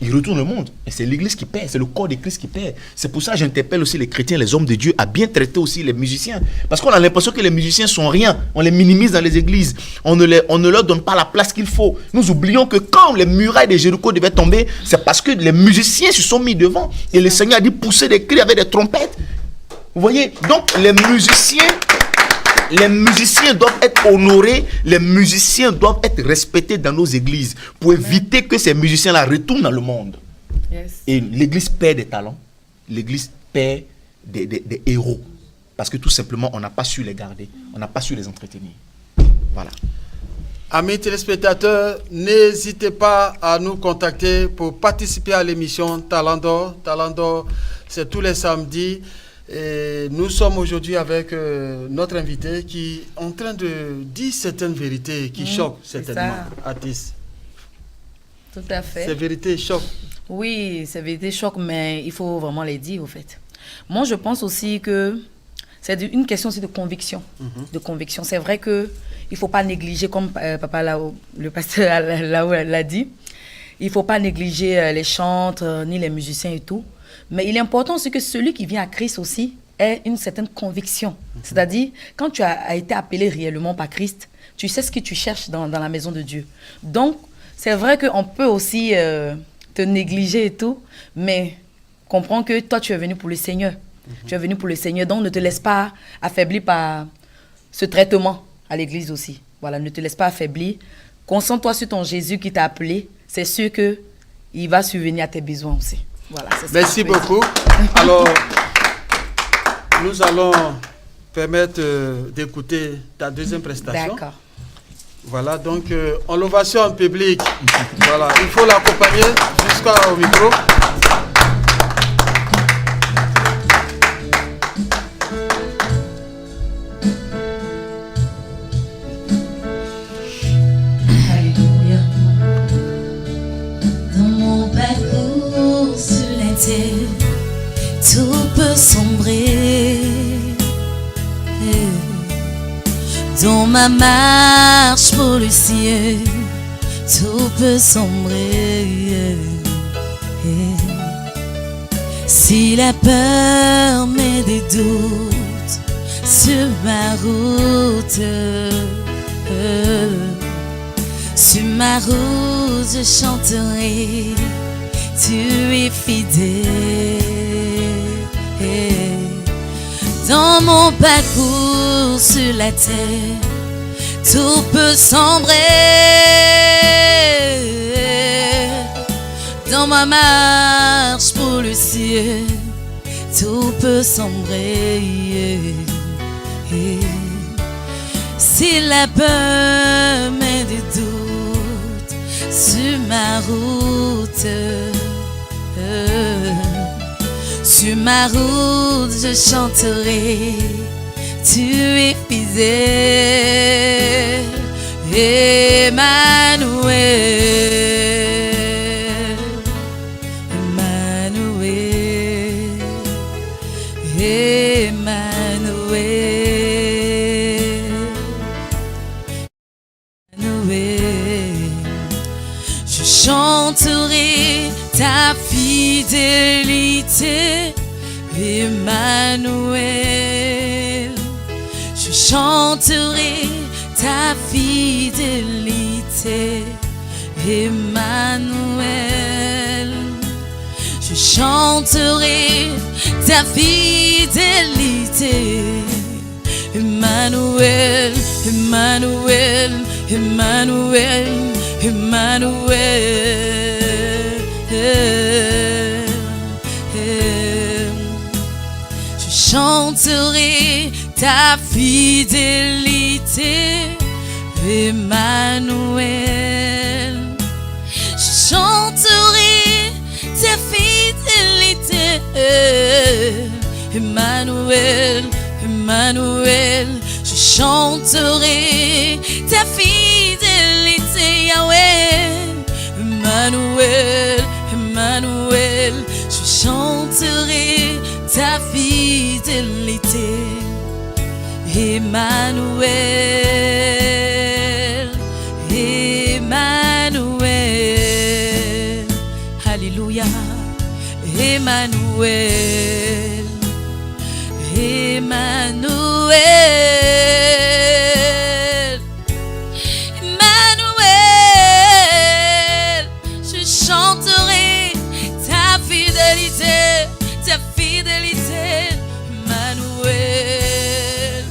il retourne le monde. Et c'est l'église qui perd, c'est le corps de Christ qui perd. C'est pour ça que j'interpelle aussi les chrétiens, les hommes de Dieu, à bien traiter aussi les musiciens. Parce qu'on a l'impression que les musiciens sont rien. On les minimise dans les églises. On ne leur donne pas la place qu'il faut. Nous oublions que quand les murailles de Jéricho devaient tomber, c'est parce que les musiciens se sont mis devant. Et le Seigneur a dit pousser des cris avec des trompettes. Vous voyez? Donc les musiciens doivent être honorés, les musiciens doivent être respectés dans nos églises pour éviter que ces musiciens-là retournent dans le monde. Yes. Et l'église perd des talents, l'église perd des héros. Parce que tout simplement, on n'a pas su les garder, on n'a pas su les entretenir. Voilà. Amis téléspectateurs, n'hésitez pas à nous contacter pour participer à l'émission Talent d'Or. Talent d'Or, c'est tous les samedis. Et nous sommes aujourd'hui avec notre invité qui est en train de dire certaines vérités qui choquent certainement artistes. Tout à fait. Ces vérités choquent. Oui, ces vérités choquent, mais il faut vraiment les dire au fait. Moi, je pense aussi que c'est une question aussi de conviction. De conviction. C'est vrai qu'il ne faut pas négliger, comme le pasteur l'a dit, il ne faut pas négliger les chantres, ni les musiciens et tout. Mais il est important aussi que celui qui vient à Christ aussi ait une certaine conviction. C'est-à-dire, quand tu as été appelé réellement par Christ, tu sais ce que tu cherches dans la maison de Dieu. Donc, c'est vrai qu'on peut aussi te négliger et tout, mais comprends que toi, tu es venu pour le Seigneur. Tu es venu pour le Seigneur, donc ne te laisse pas affaiblir par ce traitement à l'église aussi. Voilà, ne te laisse pas affaiblir. Concentre-toi sur ton Jésus qui t'a appelé. C'est sûr qu'il va subvenir à tes besoins aussi. Voilà, merci beaucoup. Alors, nous allons permettre d'écouter ta deuxième prestation. D'accord. Voilà, donc en l'ovation en public. Voilà, il faut l'accompagner jusqu'au micro. Alléluia. Dans mon parcours sur la terre, tout peut sombrer. Dans ma marche pour le ciel, tout peut sombrer. Si la peur met des doutes sur ma route, je chanterai, tu es fidèle. Dans mon parcours sur la terre, tout peut sombrer. Dans ma marche pour le ciel, tout peut sombrer. Si la peur met des doutes sur ma route, sur ma route, je chanterai, tu es fidèle, Emmanuel, Emmanuel, Emmanuel, Emmanuel. Je chanterai ta fidélité, Emmanuel. Je chanterai ta fidélité, Emmanuel. Je chanterai ta fidélité, Emmanuel, Emmanuel, Emmanuel, Emmanuel. Je chanterai ta fidélité, Emmanuel. Je chanterai ta fidélité, Emmanuel, Emmanuel. Je chanterai ta fidélité, Yahweh, Emmanuel, Emmanuel. Je chanterai ta fidélité. Emmanuel, Emmanuel, Alléluia, Emmanuel, Emmanuel, Emmanuel, je chanterai ta fidélité, ta fidélité, Emmanuel,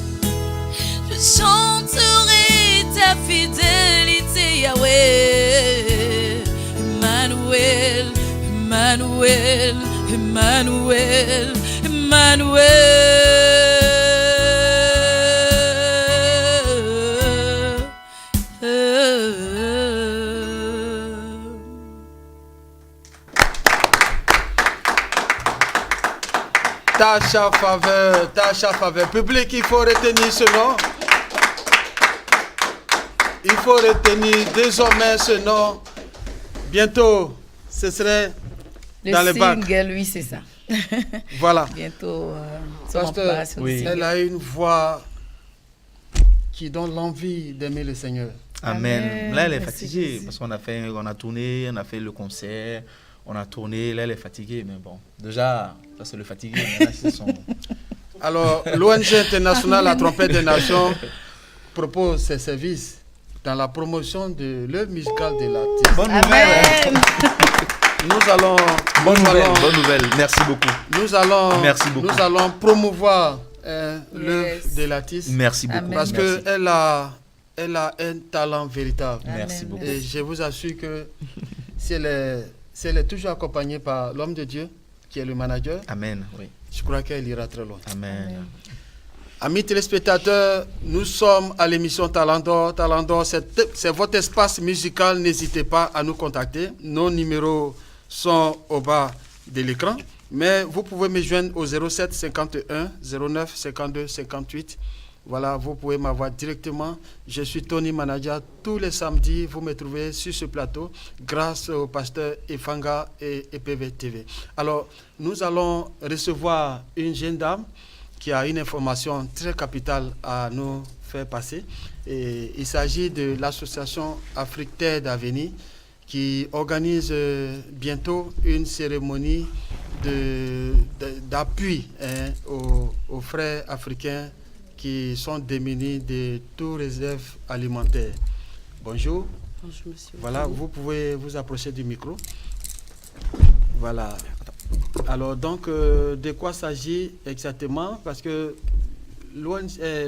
je chanterai ta fidélité, Yahweh, Emmanuel, Emmanuel, Emmanuel, Tasha Faveur, Tasha Faveur. Public, il faut retenir ce nom. Il faut retenir désormais ce nom. Bientôt, ce serait dans les bacs. Le single, oui, c'est ça. Voilà. Bientôt, Pasteur, oui. elle a une voix qui donne l'envie d'aimer le Seigneur. Amen. Amen. Là, elle est Merci, fatiguée Jésus. parce qu'on a tourné, on a fait le concert, on a tourné. Là, elle est fatiguée, mais bon, déjà, ça c'est le fatigué. Mais là, c'est son... Alors, l'ONG internationale La Trompette des Nations propose ses services dans la promotion de l'œuvre musicale de l'artiste. Bonne nouvelle. Amen. Nous allons, Bonne nous nouvelle, allons- bonne nouvelle. Merci beaucoup. Merci beaucoup. Nous allons promouvoir l'œuvre Yes. de l'artiste Merci beaucoup. Amen. parce Merci. qu'elle a un talent véritable. Merci Amen. beaucoup. Et je vous assure que si elle est toujours accompagnée par l'homme de Dieu, qui est le manager, Amen. Oui. je crois qu'elle ira très loin. Amen. Amis téléspectateurs, nous sommes à l'émission Talent d'Or. Talent d'Or, c'est votre espace musical. N'hésitez pas à nous contacter. Nos numéros sont au bas de l'écran. Mais vous pouvez me joindre au 07 51 09 52 58. Voilà, vous pouvez m'avoir directement. Je suis Tony Manadia. Tous les samedis, vous me trouvez sur ce plateau grâce au pasteur Efanga et EPV TV. Alors, nous allons recevoir une jeune dame qui a une information très capitale à nous faire passer. Et il s'agit de l'association Afrique Terre d'Avenir qui organise bientôt une cérémonie d'appui aux frères africains qui sont démunis de toute réserve alimentaire. Bonjour. Bonjour, monsieur. Voilà, vous pouvez vous approcher du micro. Voilà. Alors, donc, de quoi s'agit exactement? Parce que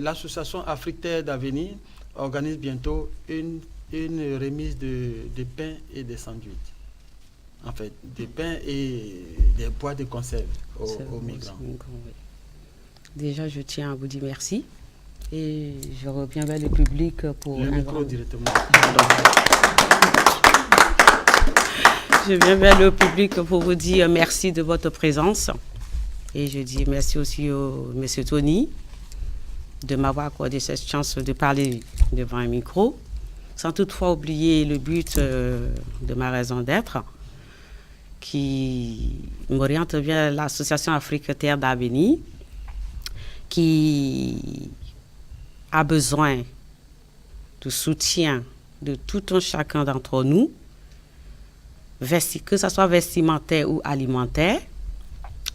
l'association Afrique Terre d'Avenir organise bientôt une remise de pain et de sandwichs. En fait, des pains et des boîtes de conserve aux migrants. Oui. Déjà, je tiens à vous dire merci. Et je reviens vers le public pour Le un micro grand- directement. Je viens vers le public pour vous dire merci de votre présence. Et je dis merci aussi au monsieur Tony de m'avoir accordé cette chance de parler devant un micro, sans toutefois oublier le but de ma raison d'être, qui m'oriente vers l'association Afrique Terre d'Avenir, qui a besoin du soutien de tout un chacun d'entre nous, que ce soit vestimentaire ou alimentaire,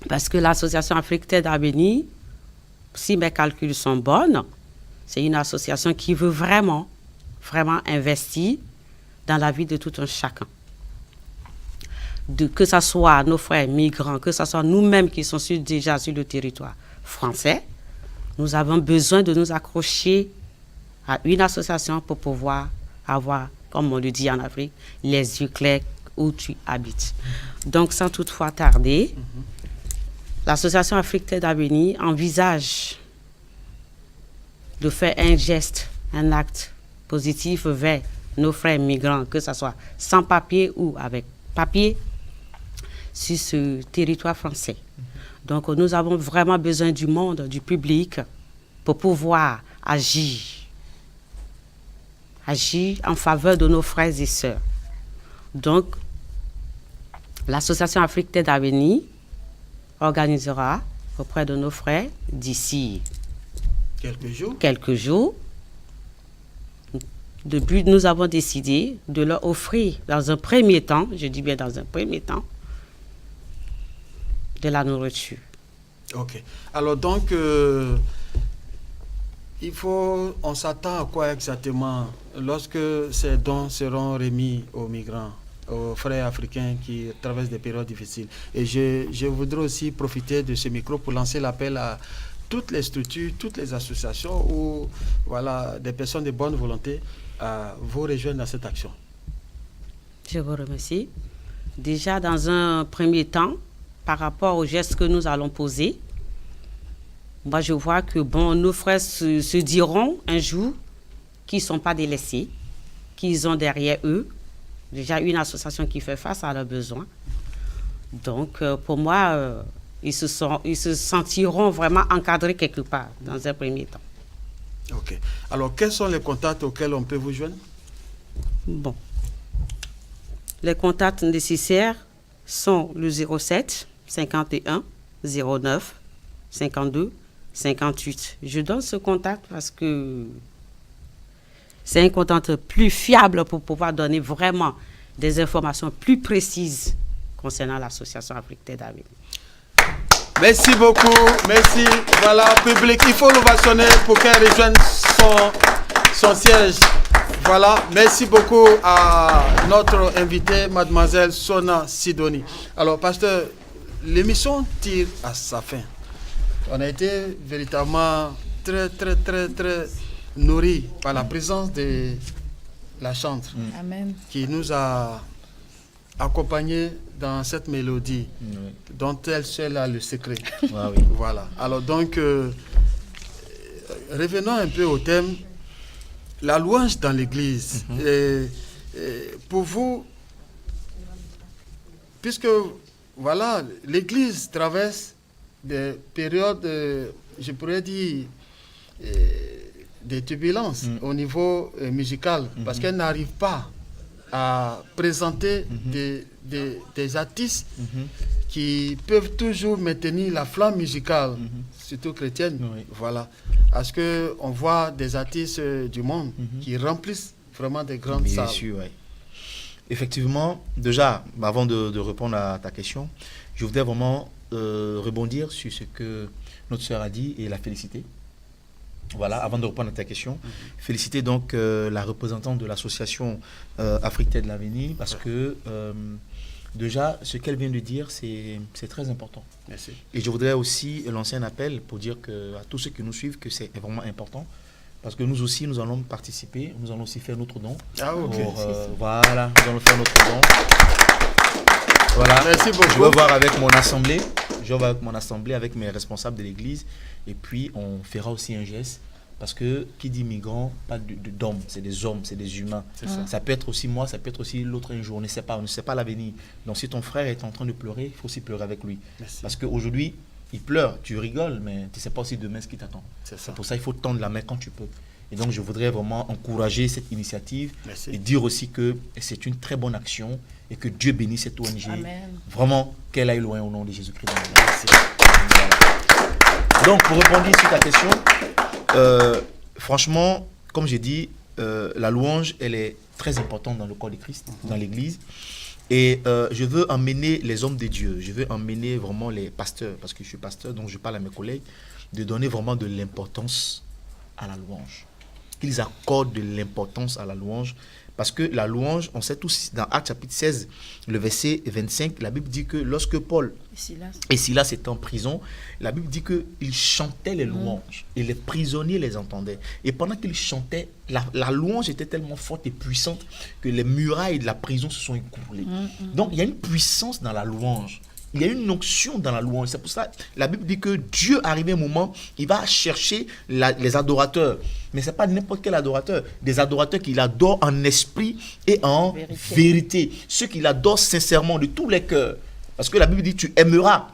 parce que l'association Afrique Terre d'Avenir, si mes calculs sont bons, c'est une association qui veut vraiment investir dans la vie de tout un chacun. Que ce soit nos frères migrants, que ce soit nous-mêmes qui sommes déjà sur le territoire français, nous avons besoin de nous accrocher à une association pour pouvoir avoir, comme on le dit en Afrique, les yeux clairs où tu habites. Donc, sans toutefois tarder, l'association Afrique Terre d'Avenir envisage de faire un geste, un acte positif vers nos frères migrants, que ce soit sans papier ou avec papier, sur ce territoire français. Donc, nous avons vraiment besoin du monde, du public, pour pouvoir agir en faveur de nos frères et sœurs. Donc, l'association Afrique Terre d'Avenir organisera auprès de nos frères d'ici quelques jours. Nous avons décidé de leur offrir dans un premier temps, je dis bien dans un premier temps, de la nourriture. Ok. Alors donc, on s'attend à quoi exactement lorsque ces dons seront remis aux migrants, aux frères africains qui traversent des périodes difficiles? Et je voudrais aussi profiter de ce micro pour lancer l'appel à toutes les structures, toutes les associations ou des personnes de bonne volonté à vous rejoindre dans cette action. Je vous remercie. Déjà, dans un premier temps, par rapport aux gestes que nous allons poser, moi je vois que nos frères se diront un jour qu'ils ne sont pas délaissés, qu'ils ont derrière eux déjà une association qui fait face à leurs besoins. Donc pour moi, ils se sentiront vraiment encadrés quelque part dans un premier temps. Ok. Alors quels sont les contacts auxquels on peut vous joindre? Bon. Les contacts nécessaires sont le 07 51 09 52 58. Je donne ce contact parce que c'est un contact plus fiable pour pouvoir donner vraiment des informations plus précises concernant l'association Afrique d'Avenir. Merci beaucoup, merci. Voilà, public, il faut l'ovationner pour qu'elle rejoigne son siège. Voilà, merci beaucoup à notre invitée, mademoiselle Sona Sidoni. Alors, pasteur, l'émission tire à sa fin. On a été véritablement très nourris par la présence de la chantre qui nous a accompagnés dans cette mélodie dont elle seule a le secret. Ah oui. Voilà. Alors donc, revenons un peu au thème, la louange dans l'église. Pour vous, puisque voilà, l'église traverse des périodes, je pourrais dire, des turbulences au niveau musical, parce qu'elle n'arrive pas à présenter des artistes qui peuvent toujours maintenir la flamme musicale, surtout chrétienne. Voilà. Parce qu'on voit des artistes du monde qui remplissent vraiment des grandes salles. Bien sûr, oui. Effectivement, déjà, avant de répondre à ta question, je voudrais vraiment rebondir sur ce que notre sœur a dit et la féliciter. Voilà, avant de répondre à ta question, féliciter donc la représentante de l'association Afrique de l'Avenir parce que déjà, ce qu'elle vient de dire, c'est très important. Merci. Et je voudrais aussi lancer un appel pour dire à tous ceux qui nous suivent que c'est vraiment important. Parce que nous aussi, nous allons participer, nous allons aussi faire notre don. Ah, ok. Voilà, nous allons faire notre don. Voilà. Merci beaucoup. Je vais voir avec mon assemblée, avec mes responsables de l'église, et puis on fera aussi un geste. Parce que qui dit migrant, pas d'hommes, c'est des hommes, c'est des humains. Ça peut être aussi moi, ça peut être aussi l'autre un jour, on ne sait pas l'avenir. Donc si ton frère est en train de pleurer, il faut aussi pleurer avec lui. Merci. Parce qu'aujourd'hui, il pleure, tu rigoles, mais tu ne sais pas aussi demain ce qui t'attend. C'est pour ça qu'il faut tendre la main quand tu peux. Et donc je voudrais vraiment encourager cette initiative. Merci. Et dire aussi que c'est une très bonne action et que Dieu bénisse cette ONG. Amen. Vraiment, qu'elle aille loin au nom de Jésus-Christ. Merci. Donc pour répondre sur ta question, franchement, comme j'ai dit, la louange, elle est très importante dans le corps de Christ, dans l'église. Et je veux emmener les hommes de Dieu, je veux emmener vraiment les pasteurs, parce que je suis pasteur, donc je parle à mes collègues, de donner vraiment de l'importance à la louange. Qu'ils accordent de l'importance à la louange, parce que la louange, on sait tous, dans Actes chapitre 16, le verset 25, la Bible dit que lorsque Paul et Silas étaient en prison, la Bible dit qu'ils chantaient les louanges, et les prisonniers les entendaient. Et pendant qu'ils chantaient, la louange était tellement forte et puissante que les murailles de la prison se sont écroulées. Donc il y a une puissance dans la louange. Il y a une onction dans la louange. C'est pour ça que la Bible dit que Dieu, arrivé un moment, il va chercher les adorateurs. Mais ce n'est pas n'importe quel adorateur. Des adorateurs qui l'adorent en esprit et en vérité. Ceux qui l'adorent sincèrement de tous les cœurs. Parce que la Bible dit, tu aimeras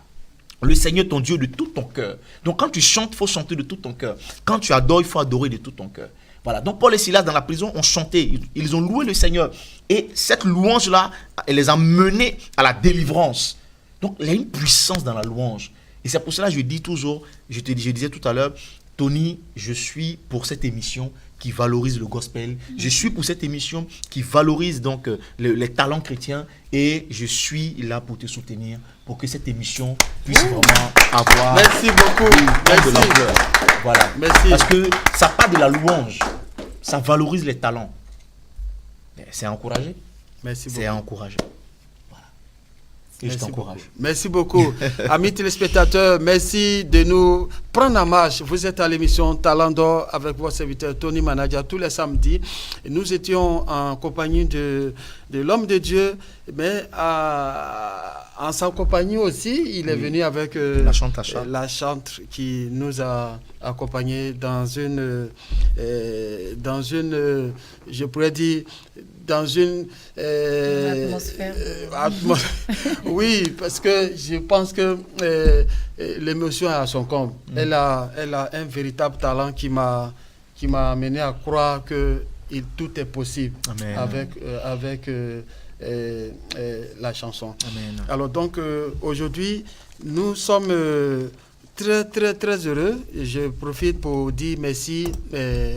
le Seigneur ton Dieu de tout ton cœur. Donc quand tu chantes, il faut chanter de tout ton cœur. Quand tu adores, il faut adorer de tout ton cœur. Voilà. Donc Paul et Silas dans la prison ont chanté. Ils ont loué le Seigneur. Et cette louange-là, elle les a menés à la délivrance. Donc, il y a une puissance dans la louange. Et c'est pour cela que je dis toujours, je disais tout à l'heure, Tony, je suis pour cette émission qui valorise le gospel. Je suis pour cette émission qui valorise donc les talents chrétiens et je suis là pour te soutenir pour que cette émission puisse vraiment avoir Merci beaucoup. de l'ampleur. Voilà. Merci. Parce que ça part de la louange. Ça valorise les talents. C'est encouragé. Merci beaucoup. C'est encouragé. Et je t'encourage. Merci beaucoup. Amis téléspectateurs, merci de nous prendre en marche. Vous êtes à l'émission Talent d'Or avec votre serviteur Tony Manadia tous les samedis. Nous étions en compagnie de l'homme de Dieu, mais en sa compagnie aussi, il est venu avec la chante qui nous a accompagnés dans une, je pourrais dire, dans une atmosphère. Oui, parce que je pense que l'émotion est à son comble. Elle a un véritable talent qui m'a amené à croire que tout est possible. Amen. avec la chanson. Amen. Alors donc aujourd'hui, nous sommes très heureux. Je profite pour dire merci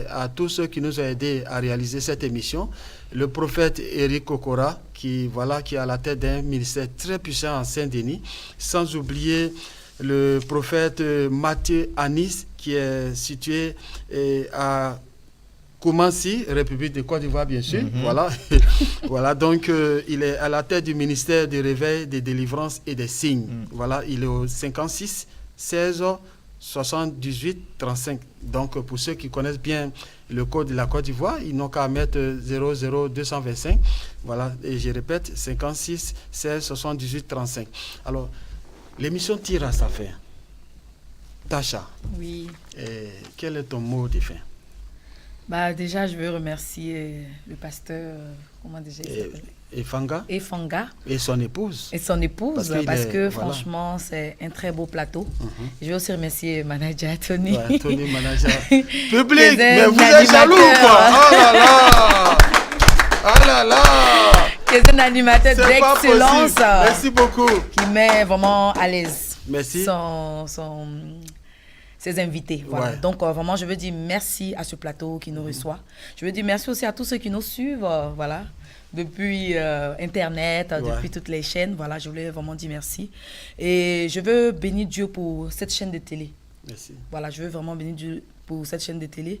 à tous ceux qui nous ont aidés à réaliser cette émission. Le prophète Eric Kokora, qui est à la tête d'un ministère très puissant en Saint-Denis, sans oublier le prophète Mathieu Anis, qui est situé à Koumassi, République de Côte d'Ivoire, bien sûr. Voilà, donc il est à la tête du ministère du Réveil, des Délivrances et des Signes. Voilà, il est au 56 16 78 35. Donc, pour ceux qui connaissent bien le code de la Côte d'Ivoire, ils n'ont qu'à mettre 00225. Voilà, et je répète, 56 16 78 35. Alors, l'émission tire à sa fin. Tasha, Oui. Quel est ton mot de fin? Déjà, je veux remercier le pasteur, comment déjà il s'appelle? Efanga et son épouse. Parce que franchement, c'est un très beau plateau. Je veux aussi remercier manager Tony. Ouais, Tony manager. Public, mais vous êtes jaloux quoi? Oh là là! Oh là là! Qui est un animateur d'excellence. Merci beaucoup. Qui met vraiment à l'aise. Merci. Ses invités. Voilà. Ouais. Donc, vraiment, je veux dire merci à ce plateau qui nous reçoit. Je veux dire merci aussi à tous ceux qui nous suivent, voilà, depuis Internet, depuis toutes les chaînes. Voilà, je voulais vraiment dire merci. Et je veux bénir Dieu pour cette chaîne de télé. Merci. Voilà, je veux vraiment bénir Dieu pour cette chaîne de télé.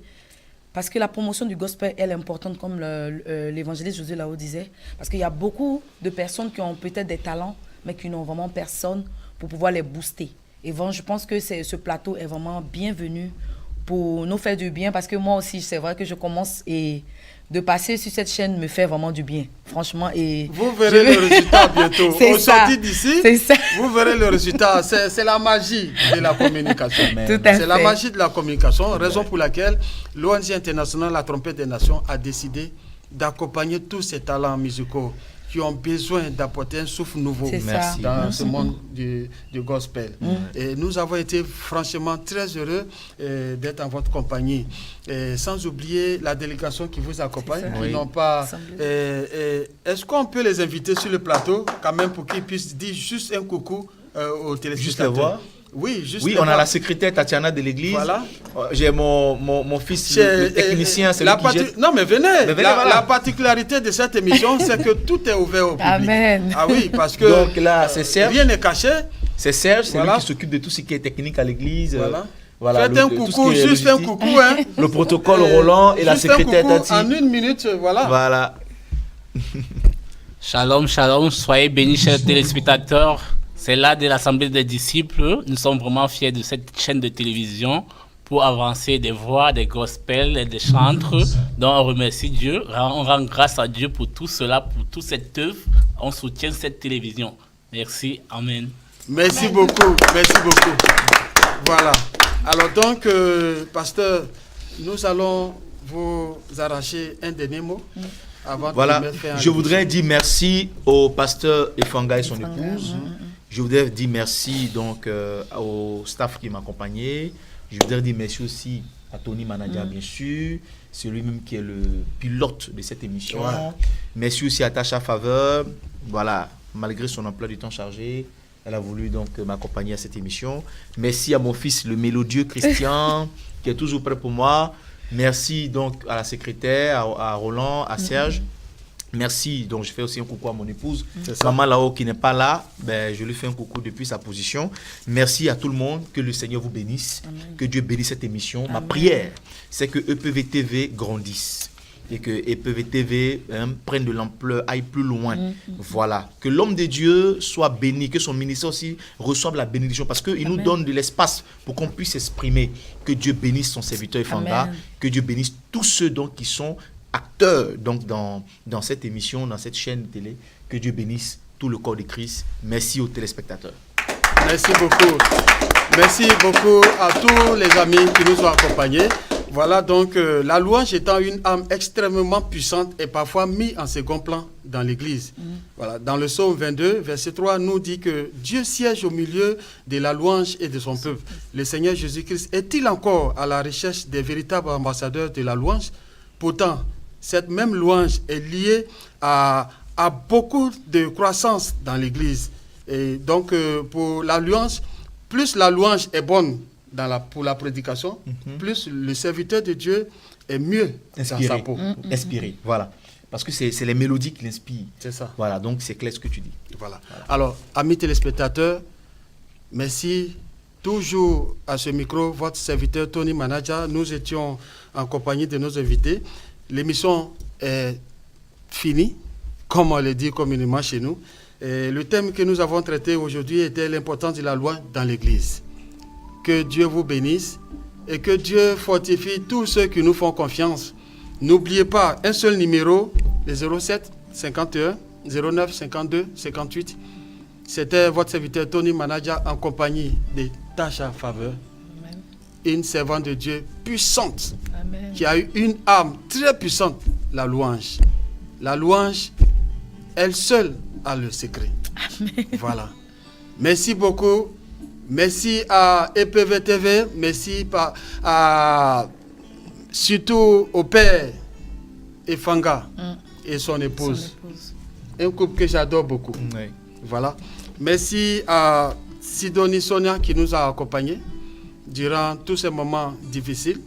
Parce que la promotion du gospel, elle est importante, comme l'évangéliste Josué Lao disait. Parce qu'il y a beaucoup de personnes qui ont peut-être des talents, mais qui n'ont vraiment personne pour pouvoir les booster. Et bon, je pense que ce plateau est vraiment bienvenu pour nous faire du bien. Parce que moi aussi, c'est vrai que je commence et de passer sur cette chaîne me fait vraiment du bien. Franchement. Et vous verrez le résultat bientôt. Au sorti d'ici, ça. Vous verrez le résultat. C'est la magie de la communication. C'est la magie de la communication. Raison pour laquelle l'ONG internationale La Trompette des Nations a décidé d'accompagner tous ces talents musicaux qui ont besoin d'apporter un souffle nouveau dans ce monde du gospel. Et nous avons été franchement très heureux d'être en votre compagnie. Et sans oublier la délégation qui vous accompagne, qui n'ont pas... Est-ce qu'on peut les inviter sur le plateau, quand même, pour qu'ils puissent dire juste un coucou aux téléspectateurs? Juste les voir. Oui, juste on a la secrétaire Tatiana de l'église. Voilà. J'ai mon fils, le technicien, c'est lui qui jette. Non, mais venez. La particularité de cette émission, c'est que tout est ouvert au public. Amen. Ah oui, parce que donc là, c'est Serge. Rien n'est caché. C'est Serge, c'est lui qui s'occupe de tout ce qui est technique à l'église. Voilà, faites un coucou, juste un coucou. Hein. Le protocole Roland et la secrétaire Tati. En 1 minute, voilà. Voilà. Shalom, shalom, soyez bénis, chers téléspectateurs. C'est là de l'Assemblée des disciples. Nous sommes vraiment fiers de cette chaîne de télévision pour avancer des voix, des gospels et des chantres. Donc on remercie Dieu, on rend grâce à Dieu pour tout cela, pour toute cette œuvre. On soutient cette télévision. Merci, amen. Merci beaucoup, merci beaucoup. Voilà. Alors donc, pasteur, nous allons vous arracher un dernier mot. Avant de je voudrais dire merci au pasteur Efanga et son épouse. Je voudrais dire merci donc au staff qui m'accompagnait. Je voudrais dire merci aussi à Tony Manadia, bien sûr. C'est lui-même qui est le pilote de cette émission. Merci aussi à Tasha Faveur. Voilà, malgré son emploi du temps chargé, Elle a voulu donc m'accompagner à cette émission. Merci à mon fils, le mélodieux Christian, qui est toujours prêt pour moi. Merci donc à la secrétaire, à Roland, à Serge. Merci. Donc, je fais aussi un coucou à mon épouse. Maman là-haut qui n'est pas là, ben, je lui fais un coucou depuis sa position. Merci à tout le monde. Que le Seigneur vous bénisse. Amen. Que Dieu bénisse cette émission. Amen. Ma prière, c'est que EPV TV grandisse. Et que EPV TV prenne de l'ampleur, aille plus loin. Voilà. Que l'homme de Dieu soit béni. Que son ministère aussi reçoive la bénédiction. Parce qu'il nous donne de l'espace pour qu'on puisse s'exprimer. Que Dieu bénisse son serviteur Ifanga. Que Dieu bénisse tous ceux donc qui sont acteurs donc dans cette émission, dans cette chaîne de télé. Que Dieu bénisse tout le corps de Christ. Merci aux téléspectateurs. Merci beaucoup. Merci beaucoup à tous les amis qui nous ont accompagnés. Voilà donc la louange étant une âme extrêmement puissante et parfois mise en second plan dans l'église. Voilà, dans le psaume 22, verset 3, nous dit que Dieu siège au milieu de la louange et de son peuple. Le Seigneur Jésus-Christ est-il encore à la recherche des véritables ambassadeurs de la louange? Pourtant, cette même louange est liée à beaucoup de croissance dans l'église. Et donc, pour la louange, plus la louange est bonne pour la prédication, plus le serviteur de Dieu est mieux inspiré, dans sa peau. Inspiré, voilà. Parce que c'est les mélodies qui l'inspirent. C'est ça. Voilà, donc c'est clair ce que tu dis. Voilà. Alors, amis téléspectateurs, merci toujours à ce micro, votre serviteur Tony Manaja. Nous étions en compagnie de nos invités. L'émission est finie, comme on le dit communément chez nous. Et le thème que nous avons traité aujourd'hui était l'importance de la loi dans l'Église. Que Dieu vous bénisse et que Dieu fortifie tous ceux qui nous font confiance. N'oubliez pas un seul numéro, le 07 51 09 52 58. C'était votre serviteur Tony Manaja en compagnie de Tasha Faveur, une servante de Dieu puissante. Amen. Qui a eu une âme très puissante, la louange. La louange, elle seule a le secret. Amen. Voilà. Merci beaucoup. Merci à EPV TV. Merci surtout au père Ifanga et son épouse. Un couple que j'adore beaucoup. Oui. Voilà. Merci à Sidonie Sonia qui nous a accompagnés durant tous ces moments difficiles.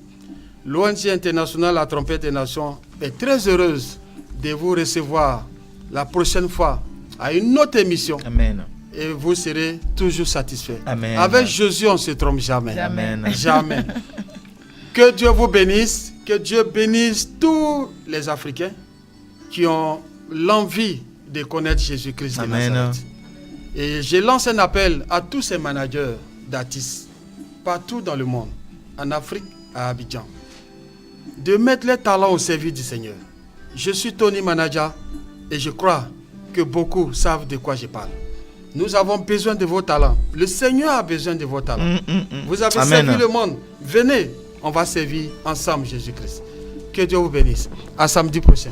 L'ONG internationale La Trompette des Nations est très heureuse de vous recevoir la prochaine fois à une autre émission. Amen. Et vous serez toujours satisfaits. Amen. Avec Jésus, on ne se trompe jamais. Amen. Jamais. Que Dieu vous bénisse. Que Dieu bénisse tous les Africains qui ont l'envie de connaître Jésus-Christ de Nazareth. Et je lance un appel à tous ces managers d'artistes partout dans le monde, en Afrique, à Abidjan, de mettre les talents au service du Seigneur. Je suis Tony Manaja et je crois que beaucoup savent de quoi je parle. Nous avons besoin de vos talents. Le Seigneur a besoin de vos talents. Vous avez servi le monde. Venez, on va servir ensemble Jésus-Christ. Que Dieu vous bénisse. À samedi prochain.